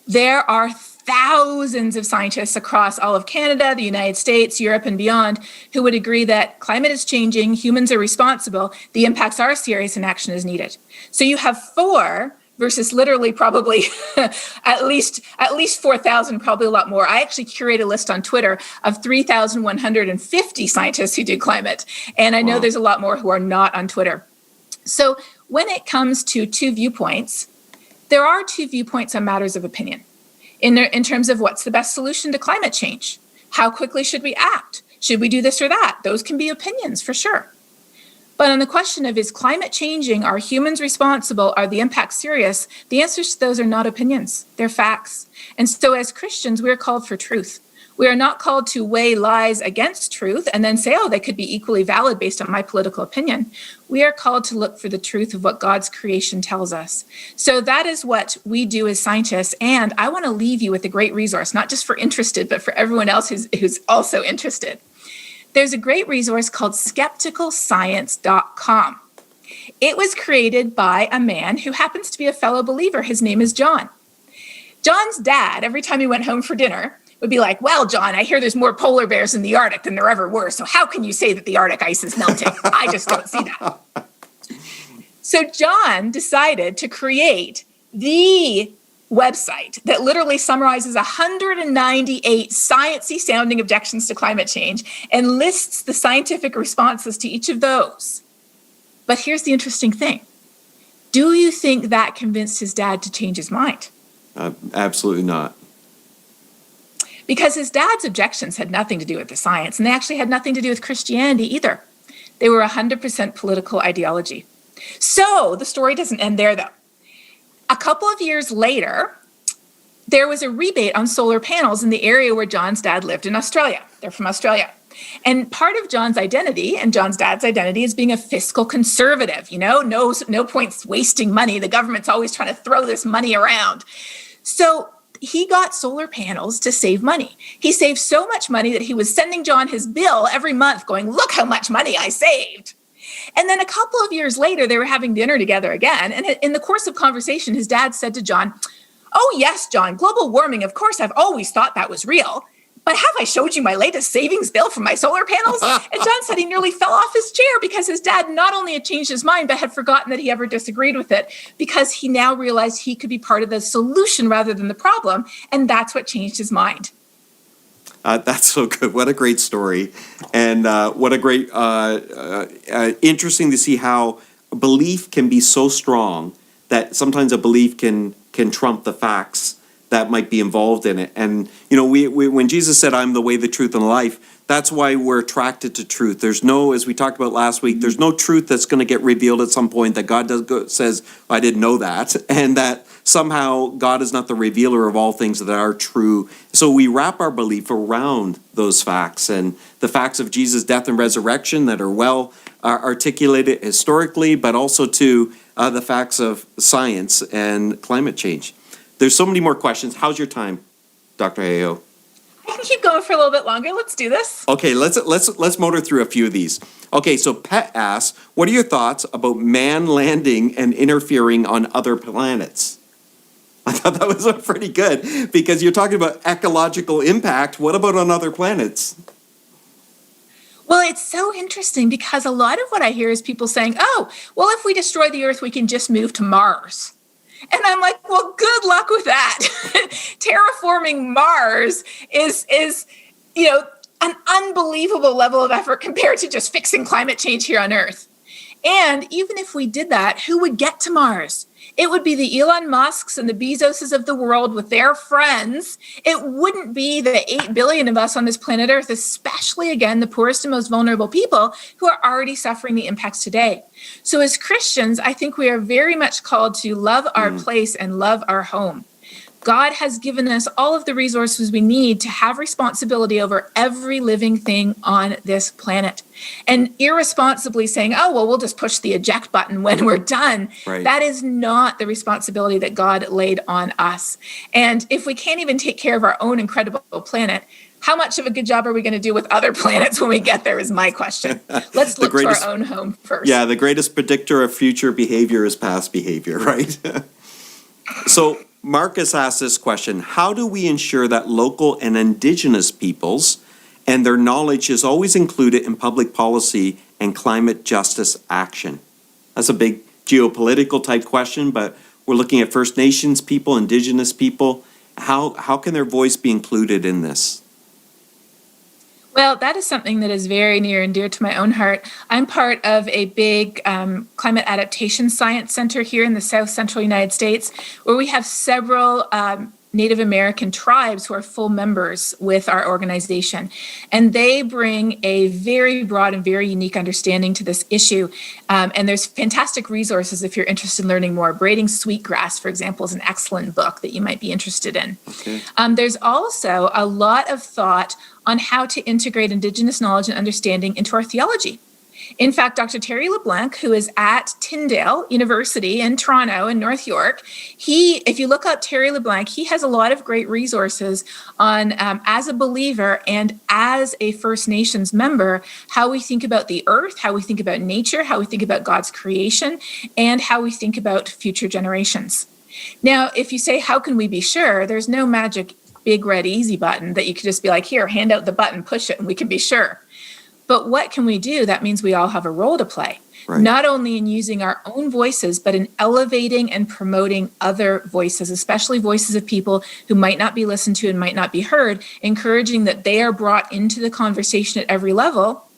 there are thousands of scientists across all of Canada, the United States, Europe, and beyond who would agree that climate is changing, humans are responsible, the impacts are serious, and action is needed. So you have 4 versus literally probably at least 4,000, probably a lot more. I actually curate a list on Twitter of 3,150 scientists who do climate. And I know there's a lot more who are not on Twitter. So when it comes to 2 viewpoints, there are 2 viewpoints on matters of opinion in terms of what's the best solution to climate change. How quickly should we act? Should we do this or that? Those can be opinions for sure. But on the question of is climate changing, are humans responsible, are the impacts serious, the answers to those are not opinions, they're facts. And so as Christians, we're called for truth. We are not called to weigh lies against truth and then say, oh, they could be equally valid based on my political opinion. We are called to look for the truth of what God's creation tells us. So that is what we do as scientists. And I want to leave you with a great resource, not just for interested, but for everyone else who's also interested. There's a great resource called skepticalscience.com. It was created by a man who happens to be a fellow believer. His name is John. John's dad, every time he went home for dinner, would be like, well, John, I hear there's more polar bears in the Arctic than there ever were. So how can you say that the Arctic ice is melting? I just don't see that. So John decided to create the website that literally summarizes 198 sciencey sounding objections to climate change and lists the scientific responses to each of those. But here's the interesting thing. Do you think that convinced his dad to change his mind? Absolutely not. Because his dad's objections had nothing to do with the science, and they actually had nothing to do with Christianity either. They were 100% political ideology. So the story doesn't end there, though. A couple of years later, there was a rebate on solar panels in the area where John's dad lived in Australia. They're from Australia. And part of John's identity and John's dad's identity is being a fiscal conservative. No points wasting money. The government's always trying to throw this money around. So he got solar panels to save money. He saved so much money that he was sending John his bill every month going, look how much money I saved. And then a couple of years later, they were having dinner together again. And in the course of conversation, his dad said to John, oh, yes, John, global warming, of course, I've always thought that was real. But have I showed you my latest savings bill from my solar panels? And John said he nearly fell off his chair because his dad not only had changed his mind, but had forgotten that he ever disagreed with it because he now realized he could be part of the solution rather than the problem. And that's what changed his mind. That's so good. What a great story. And what a great, interesting to see how belief can be so strong that sometimes a belief can trump the facts that might be involved in it. And, we when Jesus said, I'm the way, the truth, and the life, that's why we're attracted to truth. There's no, as we talked about last week, there's no truth that's going to get revealed at some point that God says, I didn't know that, and that somehow God is not the revealer of all things that are true. So we wrap our belief around those facts and the facts of Jesus' death and resurrection that are well articulated historically, but also to the facts of science and climate change. There's so many more questions. How's your time, Dr. Hayhoe? I can keep going for a little bit longer. Let's do this. Okay, let's motor through a few of these. Okay, so Pet asks, what are your thoughts about man landing and interfering on other planets? I thought that was pretty good because you're talking about ecological impact. What about on other planets? Well, it's so interesting because a lot of what I hear is people saying, oh, well, if we destroy the Earth, we can just move to Mars. And I'm like, well, good luck with that. Terraforming Mars is an unbelievable level of effort compared to just fixing climate change here on Earth. And even if we did that, who would get to Mars? It would be the Elon Musks and the Bezoses of the world with their friends. It wouldn't be the 8 billion of us on this planet Earth, especially, again, the poorest and most vulnerable people who are already suffering the impacts today. So as Christians, I think we are very much called to love our place and love our home. God has given us all of the resources we need to have responsibility over every living thing on this planet. And irresponsibly saying, oh, well, we'll just push the eject button when we're done. Right. That is not the responsibility that God laid on us. And if we can't even take care of our own incredible planet, how much of a good job are we going to do with other planets when we get there is my question. Let's look to our own home first. Yeah, the greatest predictor of future behavior is past behavior, right? So Marcus asked this question: how do we ensure that local and indigenous peoples and their knowledge is always included in public policy and climate justice action? That's a big geopolitical type question, but we're looking at First Nations people, indigenous people. How can their voice be included in this? Well, that is something that is very near and dear to my own heart. I'm part of a big climate adaptation science center here in the South Central United States, where we have several Native American tribes who are full members with our organization. And they bring a very broad and very unique understanding to this issue. And there's fantastic resources if you're interested in learning more. Braiding Sweetgrass, for example, is an excellent book that you might be interested in. Okay. There's also a lot of thought on how to integrate Indigenous knowledge and understanding into our theology. In fact, Dr. Terry LeBlanc, who is at Tyndale University in Toronto in North York, if you look up Terry LeBlanc, he has a lot of great resources on, as a believer and as a First Nations member, how we think about the earth, how we think about nature, how we think about God's creation, and how we think about future generations. Now, if you say, how can we be sure? There's no magic big red easy button that you could just be like, here, hand out the button, push it, and we can be sure. But what can we do? That means we all have a role to play, right? Not only in using our own voices, but in elevating and promoting other voices, especially voices of people who might not be listened to and might not be heard, encouraging that they are brought into the conversation at every level.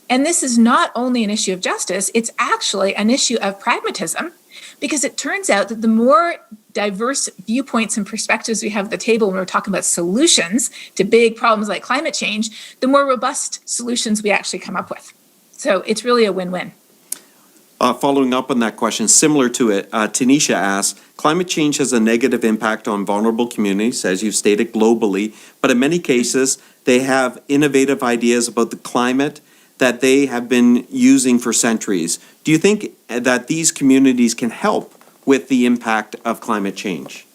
And this is not only an issue of justice, it's actually an issue of pragmatism, because it turns out that the more diverse viewpoints and perspectives we have at the table when we're talking about solutions to big problems like climate change, the more robust solutions we actually come up with. So it's really a win-win. Following up on that question, similar to it, Tanisha asks, climate change has a negative impact on vulnerable communities, as you've stated, globally, but in many cases, they have innovative ideas about the climate that they have been using for centuries. Do you think that these communities can help with the impact of climate change?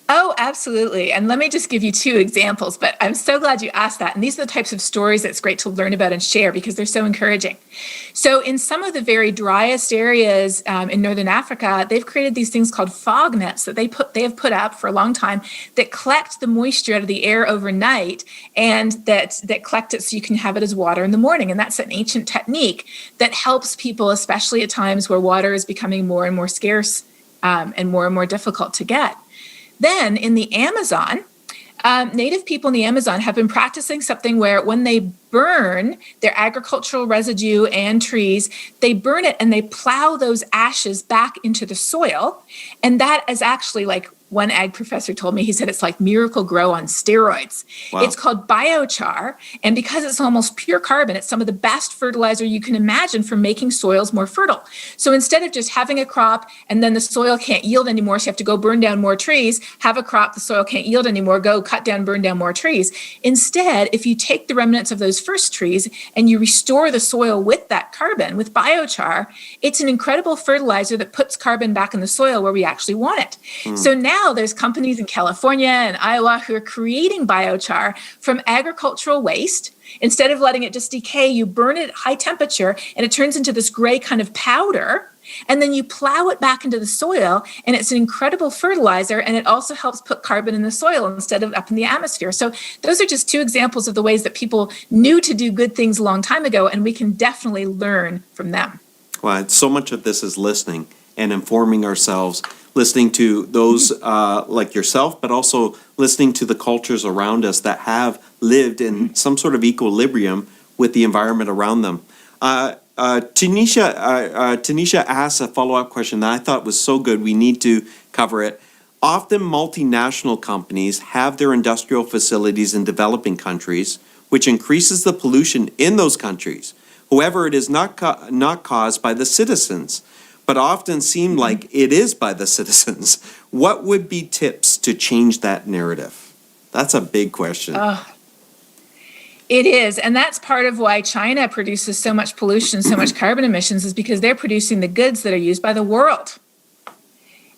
Oh, absolutely. And let me just give you two examples, but I'm so glad you asked that. And these are the types of stories that's great to learn about and share because they're so encouraging. So in some of the very driest areas in Northern Africa, they've created these things called fog nets that they have put up for a long time that collect the moisture out of the air overnight and that collect it so you can have it as water in the morning. And that's an ancient technique that helps people, especially at times where water is becoming more and more scarce and more difficult to get. Then in the Amazon, Native people in the Amazon have been practicing something where when they burn their agricultural residue and trees, they burn it and they plow those ashes back into the soil. And that is actually like one ag professor told me, he said it's like Miracle Grow on steroids. Wow. It's called biochar. And because it's almost pure carbon, it's some of the best fertilizer you can imagine for making soils more fertile. So instead of just having a crop and then the soil can't yield anymore, so you have to go burn down more trees, have a crop, the soil can't yield anymore, go cut down, burn down more trees. Instead, if you take the remnants of those first trees and you restore the soil with that carbon, with biochar, it's an incredible fertilizer that puts carbon back in the soil where we actually want it. So now there's companies in California and Iowa who are creating biochar from agricultural waste. Instead of letting it just decay, you burn it at high temperature and it turns into this gray kind of powder. And then you plow it back into the soil and it's an incredible fertilizer. And it also helps put carbon in the soil instead of up in the atmosphere. So those are just two examples of the ways that people knew to do good things a long time ago. And we can definitely learn from them. Well, so much of this is listening and informing ourselves, listening to those like yourself, but also listening to the cultures around us that have lived in some sort of equilibrium with the environment around them. Tanisha asked a follow-up question that I thought was so good, we need to cover it. Often multinational companies have their industrial facilities in developing countries, which increases the pollution in those countries. However, it is not caused by the citizens, but often seem like it is by the citizens. What would be tips to change that narrative? That's a big question. It is. And that's part of why China produces so much pollution, so much carbon emissions, is because they're producing the goods that are used by the world.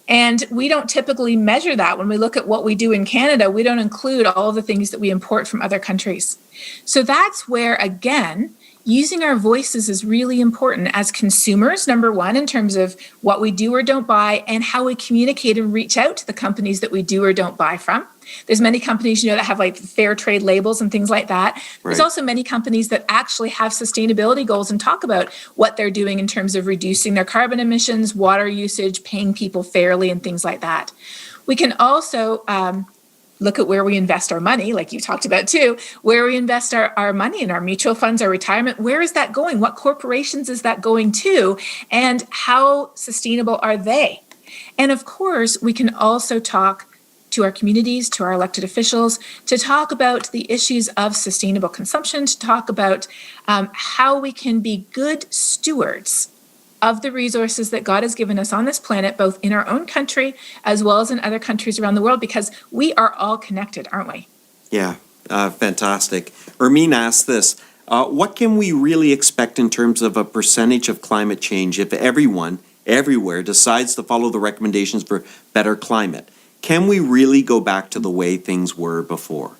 And we don't typically measure that. When we look at what we do in Canada, we don't include all of the things that we import from other countries. So that's where, again, using our voices is really important as consumers, number one, in terms of what we do or don't buy and how we communicate and reach out to the companies that we do or don't buy from. There's many companies, that have like fair trade labels and things like that. There's also many companies that actually have sustainability goals and talk about what they're doing in terms of reducing their carbon emissions, water usage, paying people fairly, and things like that. We can also look at where we invest our money, like you talked about too, where we invest our money in our mutual funds, our retirement. Where is that going? What corporations is that going to? And how sustainable are they? And of course, we can also talk to our communities, to our elected officials, to talk about the issues of sustainable consumption, to talk about how we can be good stewards of the resources that God has given us on this planet, both in our own country as well as in other countries around the world, because we are all connected, aren't we? Yeah, fantastic. Ermine asked this, what can we really expect in terms of a percentage of climate change if everyone, everywhere, decides to follow the recommendations for better climate? Can we really go back to the way things were before?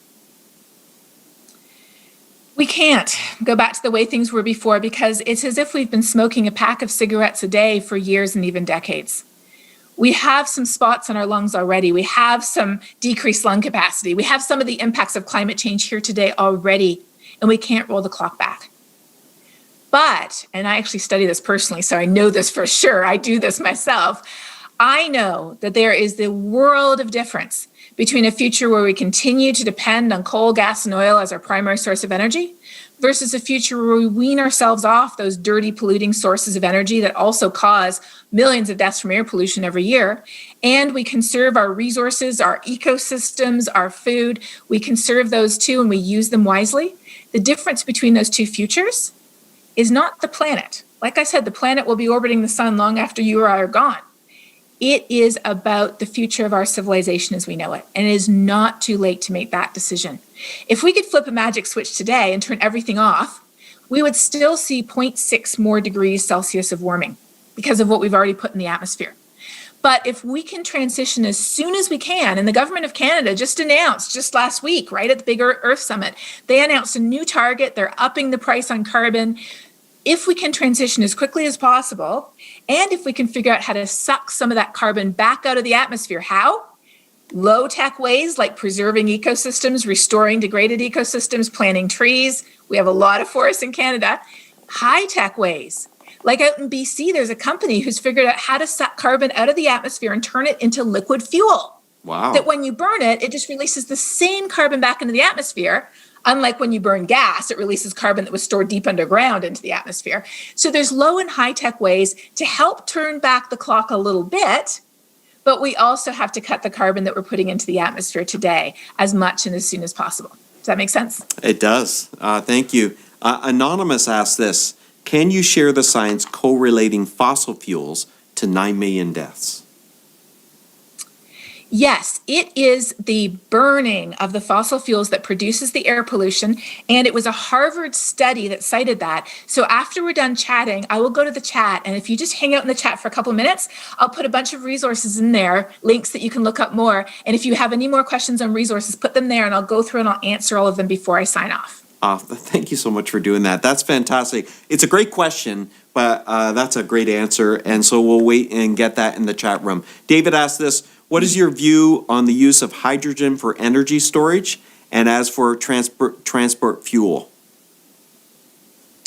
We can't go back to the way things were before because it's as if we've been smoking a pack of cigarettes a day for years and even decades. We have some spots on our lungs already. We have some decreased lung capacity. We have some of the impacts of climate change here today already, and we can't roll the clock back. But, and I actually study this personally, so I know this for sure. I do this myself. I know that there is the world of difference between a future where we continue to depend on coal, gas, and oil as our primary source of energy versus a future where we wean ourselves off those dirty, polluting sources of energy that also cause millions of deaths from air pollution every year. And we conserve our resources, our ecosystems, our food. We conserve those too, and we use them wisely. The difference between those two futures is not the planet. Like I said, the planet will be orbiting the sun long after you or I are gone. It is about the future of our civilization as we know it, and it is not too late to make that decision. If we could flip a magic switch today and turn everything off, we would still see 0.6 more degrees Celsius of warming because of what we've already put in the atmosphere. But if we can transition as soon as we can, and the government of Canada just announced just last week, right at the Big Earth Summit, they announced a new target. They're upping the price on carbon. If we can transition as quickly as possible, and if we can figure out how to suck some of that carbon back out of the atmosphere, how? Low-tech ways like preserving ecosystems, restoring degraded ecosystems, planting trees. We have a lot of forests in Canada. High-tech ways. Like out in BC, there's a company who's figured out how to suck carbon out of the atmosphere and turn it into liquid fuel. Wow. That when you burn it, it just releases the same carbon back into the atmosphere. Unlike when you burn gas, it releases carbon that was stored deep underground into the atmosphere. So there's low and high-tech ways to help turn back the clock a little bit, but we also have to cut the carbon that we're putting into the atmosphere today as much and as soon as possible. Does that make sense? It does. Thank you. Anonymous asked this, can you share the science correlating fossil fuels to 9 million deaths? Yes, it is the burning of the fossil fuels that produces the air pollution, and it was a Harvard study that cited that. So after we're done chatting, I will go to the chat, and if you just hang out in the chat for a couple of minutes, I'll put a bunch of resources in there, links that you can look up more, and if you have any more questions on resources, put them there, and I'll go through and I'll answer all of them before I sign off. Thank you so much for doing that. That's fantastic. It's a great question, but that's a great answer, and so we'll wait and get that in the chat room. David asked this, what is your view on the use of hydrogen for energy storage and as for transport fuel?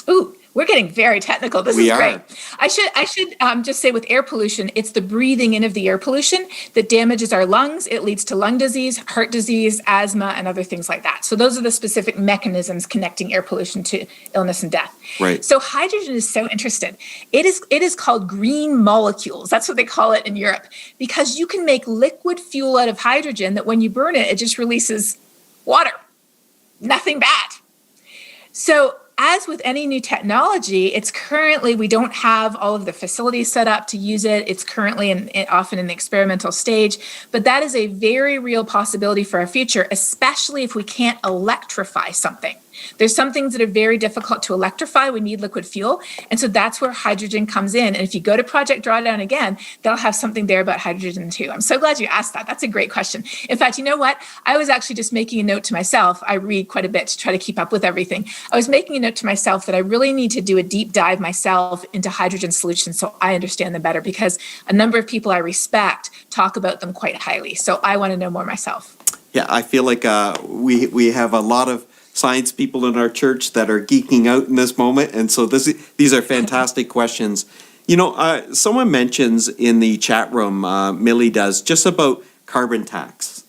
Ooh, we're getting very technical. This is great. are. I should just say with air pollution, it's the breathing in of the air pollution that damages our lungs. It leads to lung disease, heart disease, asthma, and other things like that. So those are the specific mechanisms connecting air pollution to illness and death. Right. So hydrogen is so interesting. It is called green molecules. That's what they call it in Europe, because you can make liquid fuel out of hydrogen that when you burn it, it just releases water. Nothing bad. So as with any new technology, we don't have all of the facilities set up to use it. It's currently often in the experimental stage, but that is a very real possibility for our future, especially if we can't electrify something. There's some things that are very difficult to electrify. We need liquid fuel. And so that's where hydrogen comes in. And if you go to Project Drawdown again, they'll have something there about hydrogen too. I'm so glad you asked that. That's a great question. In fact, you know what? I was actually just making a note to myself. I read quite a bit to try to keep up with everything. I was making a note to myself that I really need to do a deep dive myself into hydrogen solutions so I understand them better, because a number of people I respect talk about them quite highly. So I want to know more myself. Yeah, I feel like we have a lot of science people in our church that are geeking out in this moment, and so these are fantastic questions. You know, someone mentions in the chat room, Millie does, just about carbon tax,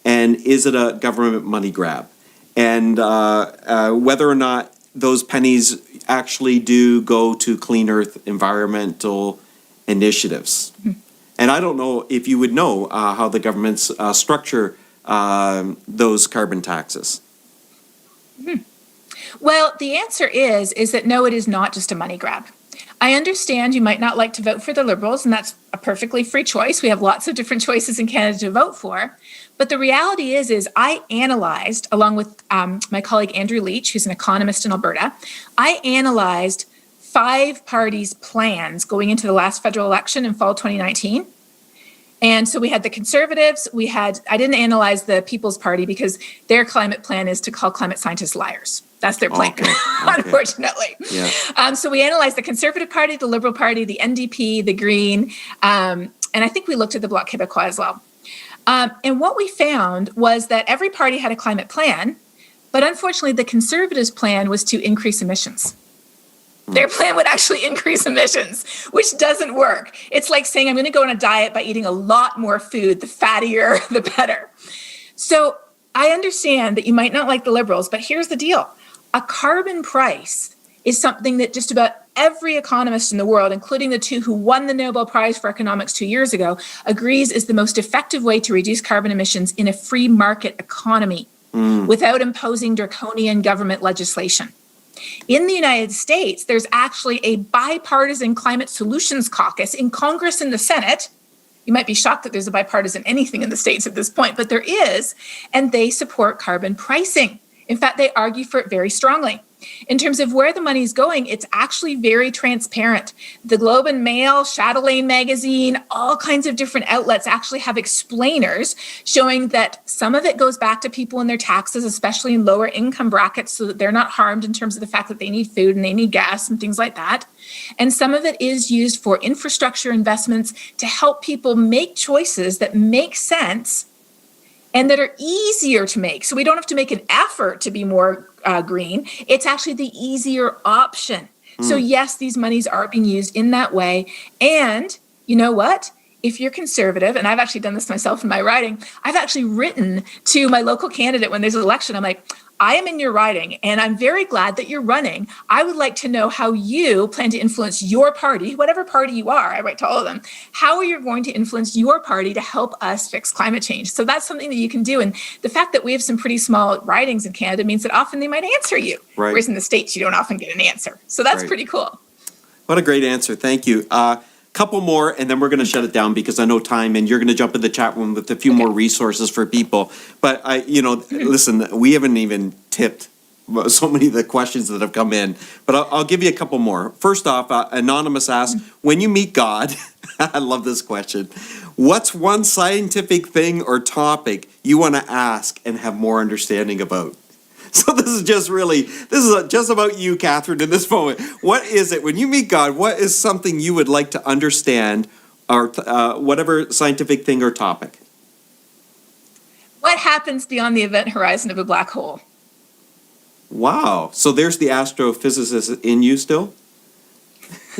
and is it a government money grab, and whether or not those pennies actually do go to clean earth environmental initiatives. And I don't know if you would know how the governments structure those carbon taxes. Well, the answer is that no, it is not just a money grab. I understand you might not like to vote for the Liberals, and that's a perfectly free choice. We have lots of different choices in Canada to vote for. But the reality is I analyzed, along with my colleague Andrew Leach, who's an economist in Alberta, I analyzed 5 parties' plans going into the last federal election in fall 2019. And so we had the Conservatives, I didn't analyze the People's Party because their climate plan is to call climate scientists liars. That's their plan, Okay. unfortunately. Yeah. So we analyzed the Conservative Party, the Liberal Party, the NDP, the Green, and I think we looked at the Bloc Québécois as well. And what we found was that every party had a climate plan, but unfortunately the Conservatives' plan was to increase emissions. Their plan would actually increase emissions, which doesn't work. It's like saying, I'm going to go on a diet by eating a lot more food. The fattier, the better. So I understand that you might not like the Liberals, but here's the deal. A carbon price is something that just about every economist in the world, including the 2 who won the Nobel Prize for Economics 2 years ago, agrees is the most effective way to reduce carbon emissions in a free market economy without imposing draconian government legislation. In the United States, there's actually a bipartisan climate solutions caucus in Congress and the Senate. You might be shocked that there's a bipartisan anything in the States at this point, but there is, and they support carbon pricing. In fact, they argue for it very strongly. In terms of where the money is going, it's actually very transparent. The Globe and Mail, Chatelaine magazine, all kinds of different outlets actually have explainers showing that some of it goes back to people in their taxes, especially in lower income brackets, so that they're not harmed in terms of the fact that they need food and they need gas and things like that. And some of it is used for infrastructure investments to help people make choices that make sense and that are easier to make. So we don't have to make an effort to be more green. It's actually the easier option. So yes, these monies are being used in that way. And you know what? If you're conservative, and I've actually done this myself in my riding, I've actually written to my local candidate when there's an election. I'm like, I am in your riding, and I'm very glad that you're running. I would like to know how you plan to influence your party, whatever party you are. I write to all of them. How are you going to influence your party to help us fix climate change? So that's something that you can do. And the fact that we have some pretty small ridings in Canada means that often they might answer you. Right. Whereas in the States, you don't often get an answer. So that's Right. pretty cool. What a great answer. Thank you. Couple more, and then we're going to shut it down because I know time, and you're going to jump in the chat room with a few more resources for people. But listen, we haven't even tipped so many of the questions that have come in. But I'll give you a couple more. First off, Anonymous asks, when you meet God, I love this question, what's one scientific thing or topic you want to ask and have more understanding about? So this is just about you, Catherine, in this moment. What is it, when you meet God, what is something you would like to understand, or whatever scientific thing or topic? What happens beyond the event horizon of a black hole? Wow. So there's the astrophysicist in you still?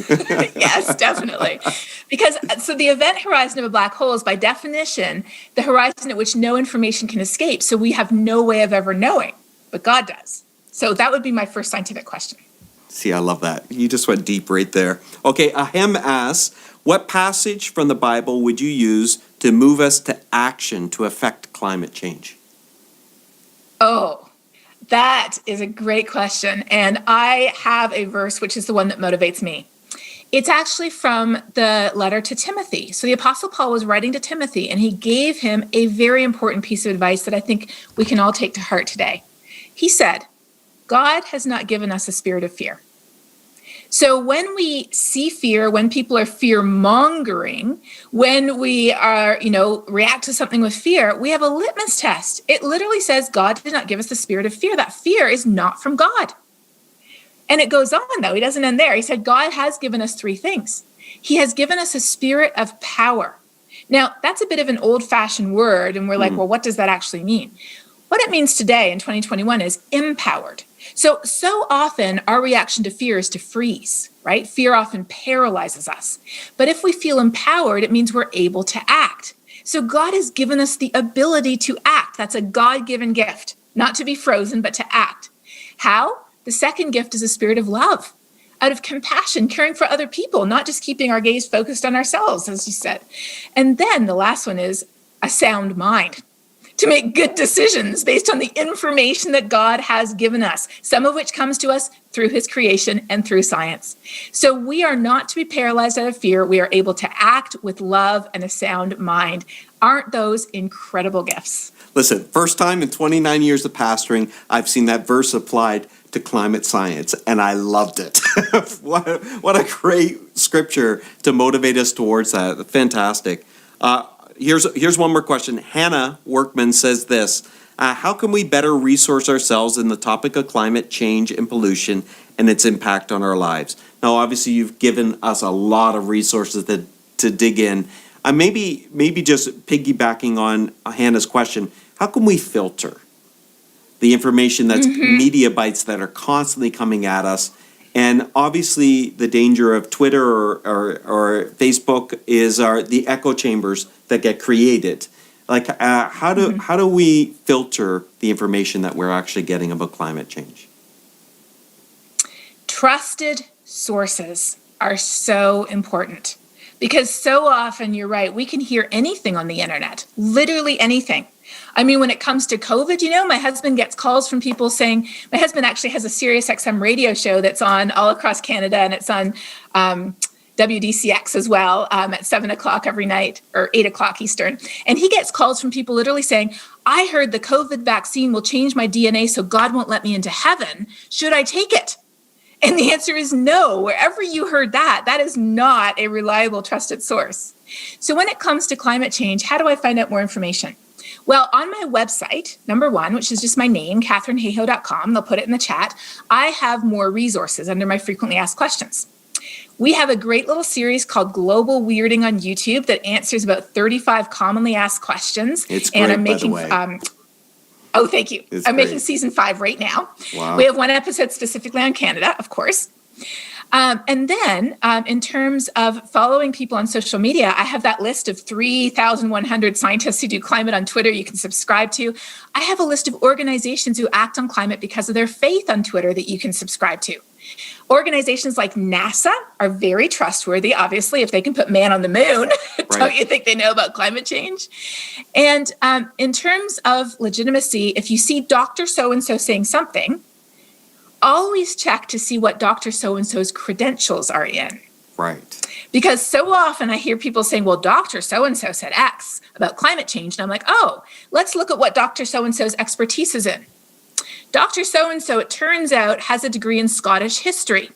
Yes, definitely. Because so the event horizon of a black hole is by definition the horizon at which no information can escape. So we have no way of ever knowing, but God does. So that would be my first scientific question. See, I love that. You just went deep right there. Okay, Ahem asks, what passage from the Bible would you use to move us to action to affect climate change? Oh, that is a great question. And I have a verse which is the one that motivates me. It's actually from the letter to Timothy. So the Apostle Paul was writing to Timothy, and he gave him a very important piece of advice that I think we can all take to heart today. He said, God has not given us a spirit of fear. So when we see fear, when people are fear mongering, when we are, react to something with fear, we have a litmus test. It literally says God did not give us the spirit of fear. That fear is not from God. And it goes on, though. He doesn't end there. He said God has given us three things. He has given us a spirit of power. Now, that's a bit of an old-fashioned word, and we're like, well, what does that actually mean? What it means today in 2021 is empowered. So often our reaction to fear is to freeze, right? Fear often paralyzes us. But if we feel empowered, it means we're able to act. So God has given us the ability to act. That's a God-given gift, not to be frozen, but to act. How? The second gift is a spirit of love, out of compassion, caring for other people, not just keeping our gaze focused on ourselves, as you said. And then the last one is a sound mind, to make good decisions based on the information that God has given us, some of which comes to us through his creation and through science. So we are not to be paralyzed out of fear. We are able to act with love and a sound mind. Aren't those incredible gifts? Listen, first time in 29 years of pastoring, I've seen that verse applied to climate science, and I loved it. What a great scripture to motivate us towards that. Fantastic. Here's one more question. Hannah Workman says this: how can we better resource ourselves in the topic of climate change and pollution and its impact on our lives? Now, obviously, you've given us a lot of resources to dig in. Maybe just piggybacking on Hannah's question, how can we filter the information that's media bites that are constantly coming at us? And obviously, the danger of Twitter or Facebook is the echo chambers that get created. Like, how do we filter the information that we're actually getting about climate change? Trusted sources are so important, because so often, you're right, we can hear anything on the internet, literally anything. I mean, when it comes to COVID, my husband gets calls from people saying, my husband actually has a Sirius XM radio show that's on all across Canada, and it's on WDCX as well at 7 o'clock every night, or 8 o'clock Eastern. And he gets calls from people literally saying, I heard the COVID vaccine will change my DNA so God won't let me into heaven. Should I take it? And the answer is no. Wherever you heard that, that is not a reliable, trusted source. So when it comes to climate change, how do I find out more information? Well, on my website, number one, which is just my name, KatharineHayhoe.com, they'll put it in the chat, I have more resources under my frequently asked questions. We have a great little series called Global Weirding on YouTube that answers about 35 commonly asked questions. It's great, and I'm by the making, way. Oh, thank you. It's I'm great. making season 5 right now. Wow. We have one episode specifically on Canada, of course. And then in terms of following people on social media, I have that list of 3,100 scientists who do climate on Twitter you can subscribe to. I have a list of organizations who act on climate because of their faith on Twitter that you can subscribe to. Organizations like NASA are very trustworthy, obviously, if they can put man on the moon. Don't you think they know about climate change? And in terms of legitimacy, if you see Dr. So-and-so saying something, always check to see what Dr. So-and-so's credentials are in. Right. Because so often I hear people saying, well, Dr. So-and-so said X about climate change. And I'm like, oh, let's look at what Dr. So-and-so's expertise is in. Dr. So-and-so, it turns out, has a degree in Scottish history.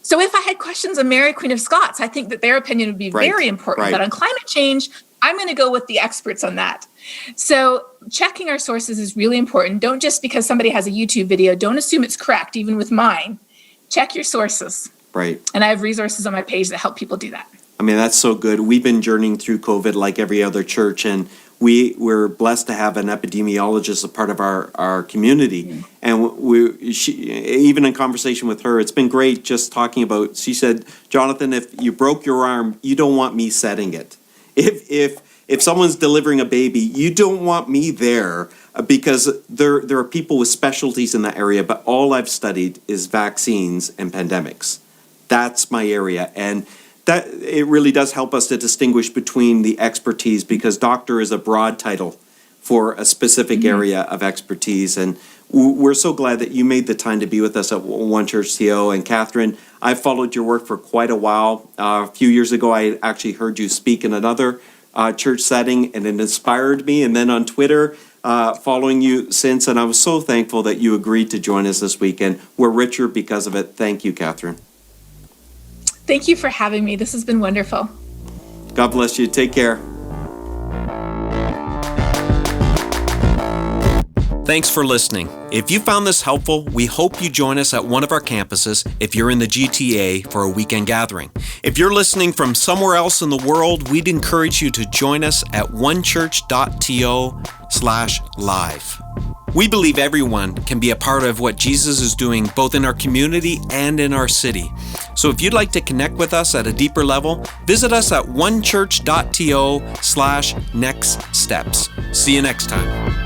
So if I had questions on Mary, Queen of Scots, I think that their opinion would be very important. Right. But on climate change, I'm going to go with the experts on that. So checking our sources is really important. Don't just because somebody has a YouTube video, don't assume it's correct, even with mine. Check your sources. Right. And I have resources on my page that help people do that. I mean, that's so good. We've been journeying through COVID like every other church, and we're blessed to have an epidemiologist as part of our community. Mm-hmm. And even in conversation with her, it's been great just talking about, she said, Jonathan, if you broke your arm, you don't want me setting it. If someone's delivering a baby, you don't want me there, because there are people with specialties in that area, but all I've studied is vaccines and pandemics. That's my area. And that it really does help us to distinguish between the expertise, because doctor is a broad title for a specific area of expertise. And we're so glad that you made the time to be with us at One Church CO. And Katharine, I've followed your work for quite a while. A few years ago, I actually heard you speak in another church setting, and it inspired me. And then on Twitter, following you since, and I was so thankful that you agreed to join us this weekend. We're richer because of it. Thank you, Katharine. Thank you for having me. This has been wonderful. God bless you. Take care. Thanks for listening. If you found this helpful, we hope you join us at one of our campuses if you're in the GTA for a weekend gathering. If you're listening from somewhere else in the world, we'd encourage you to join us at onechurch.to/live. We believe everyone can be a part of what Jesus is doing both in our community and in our city. So if you'd like to connect with us at a deeper level, visit us at onechurch.to/next steps. See you next time.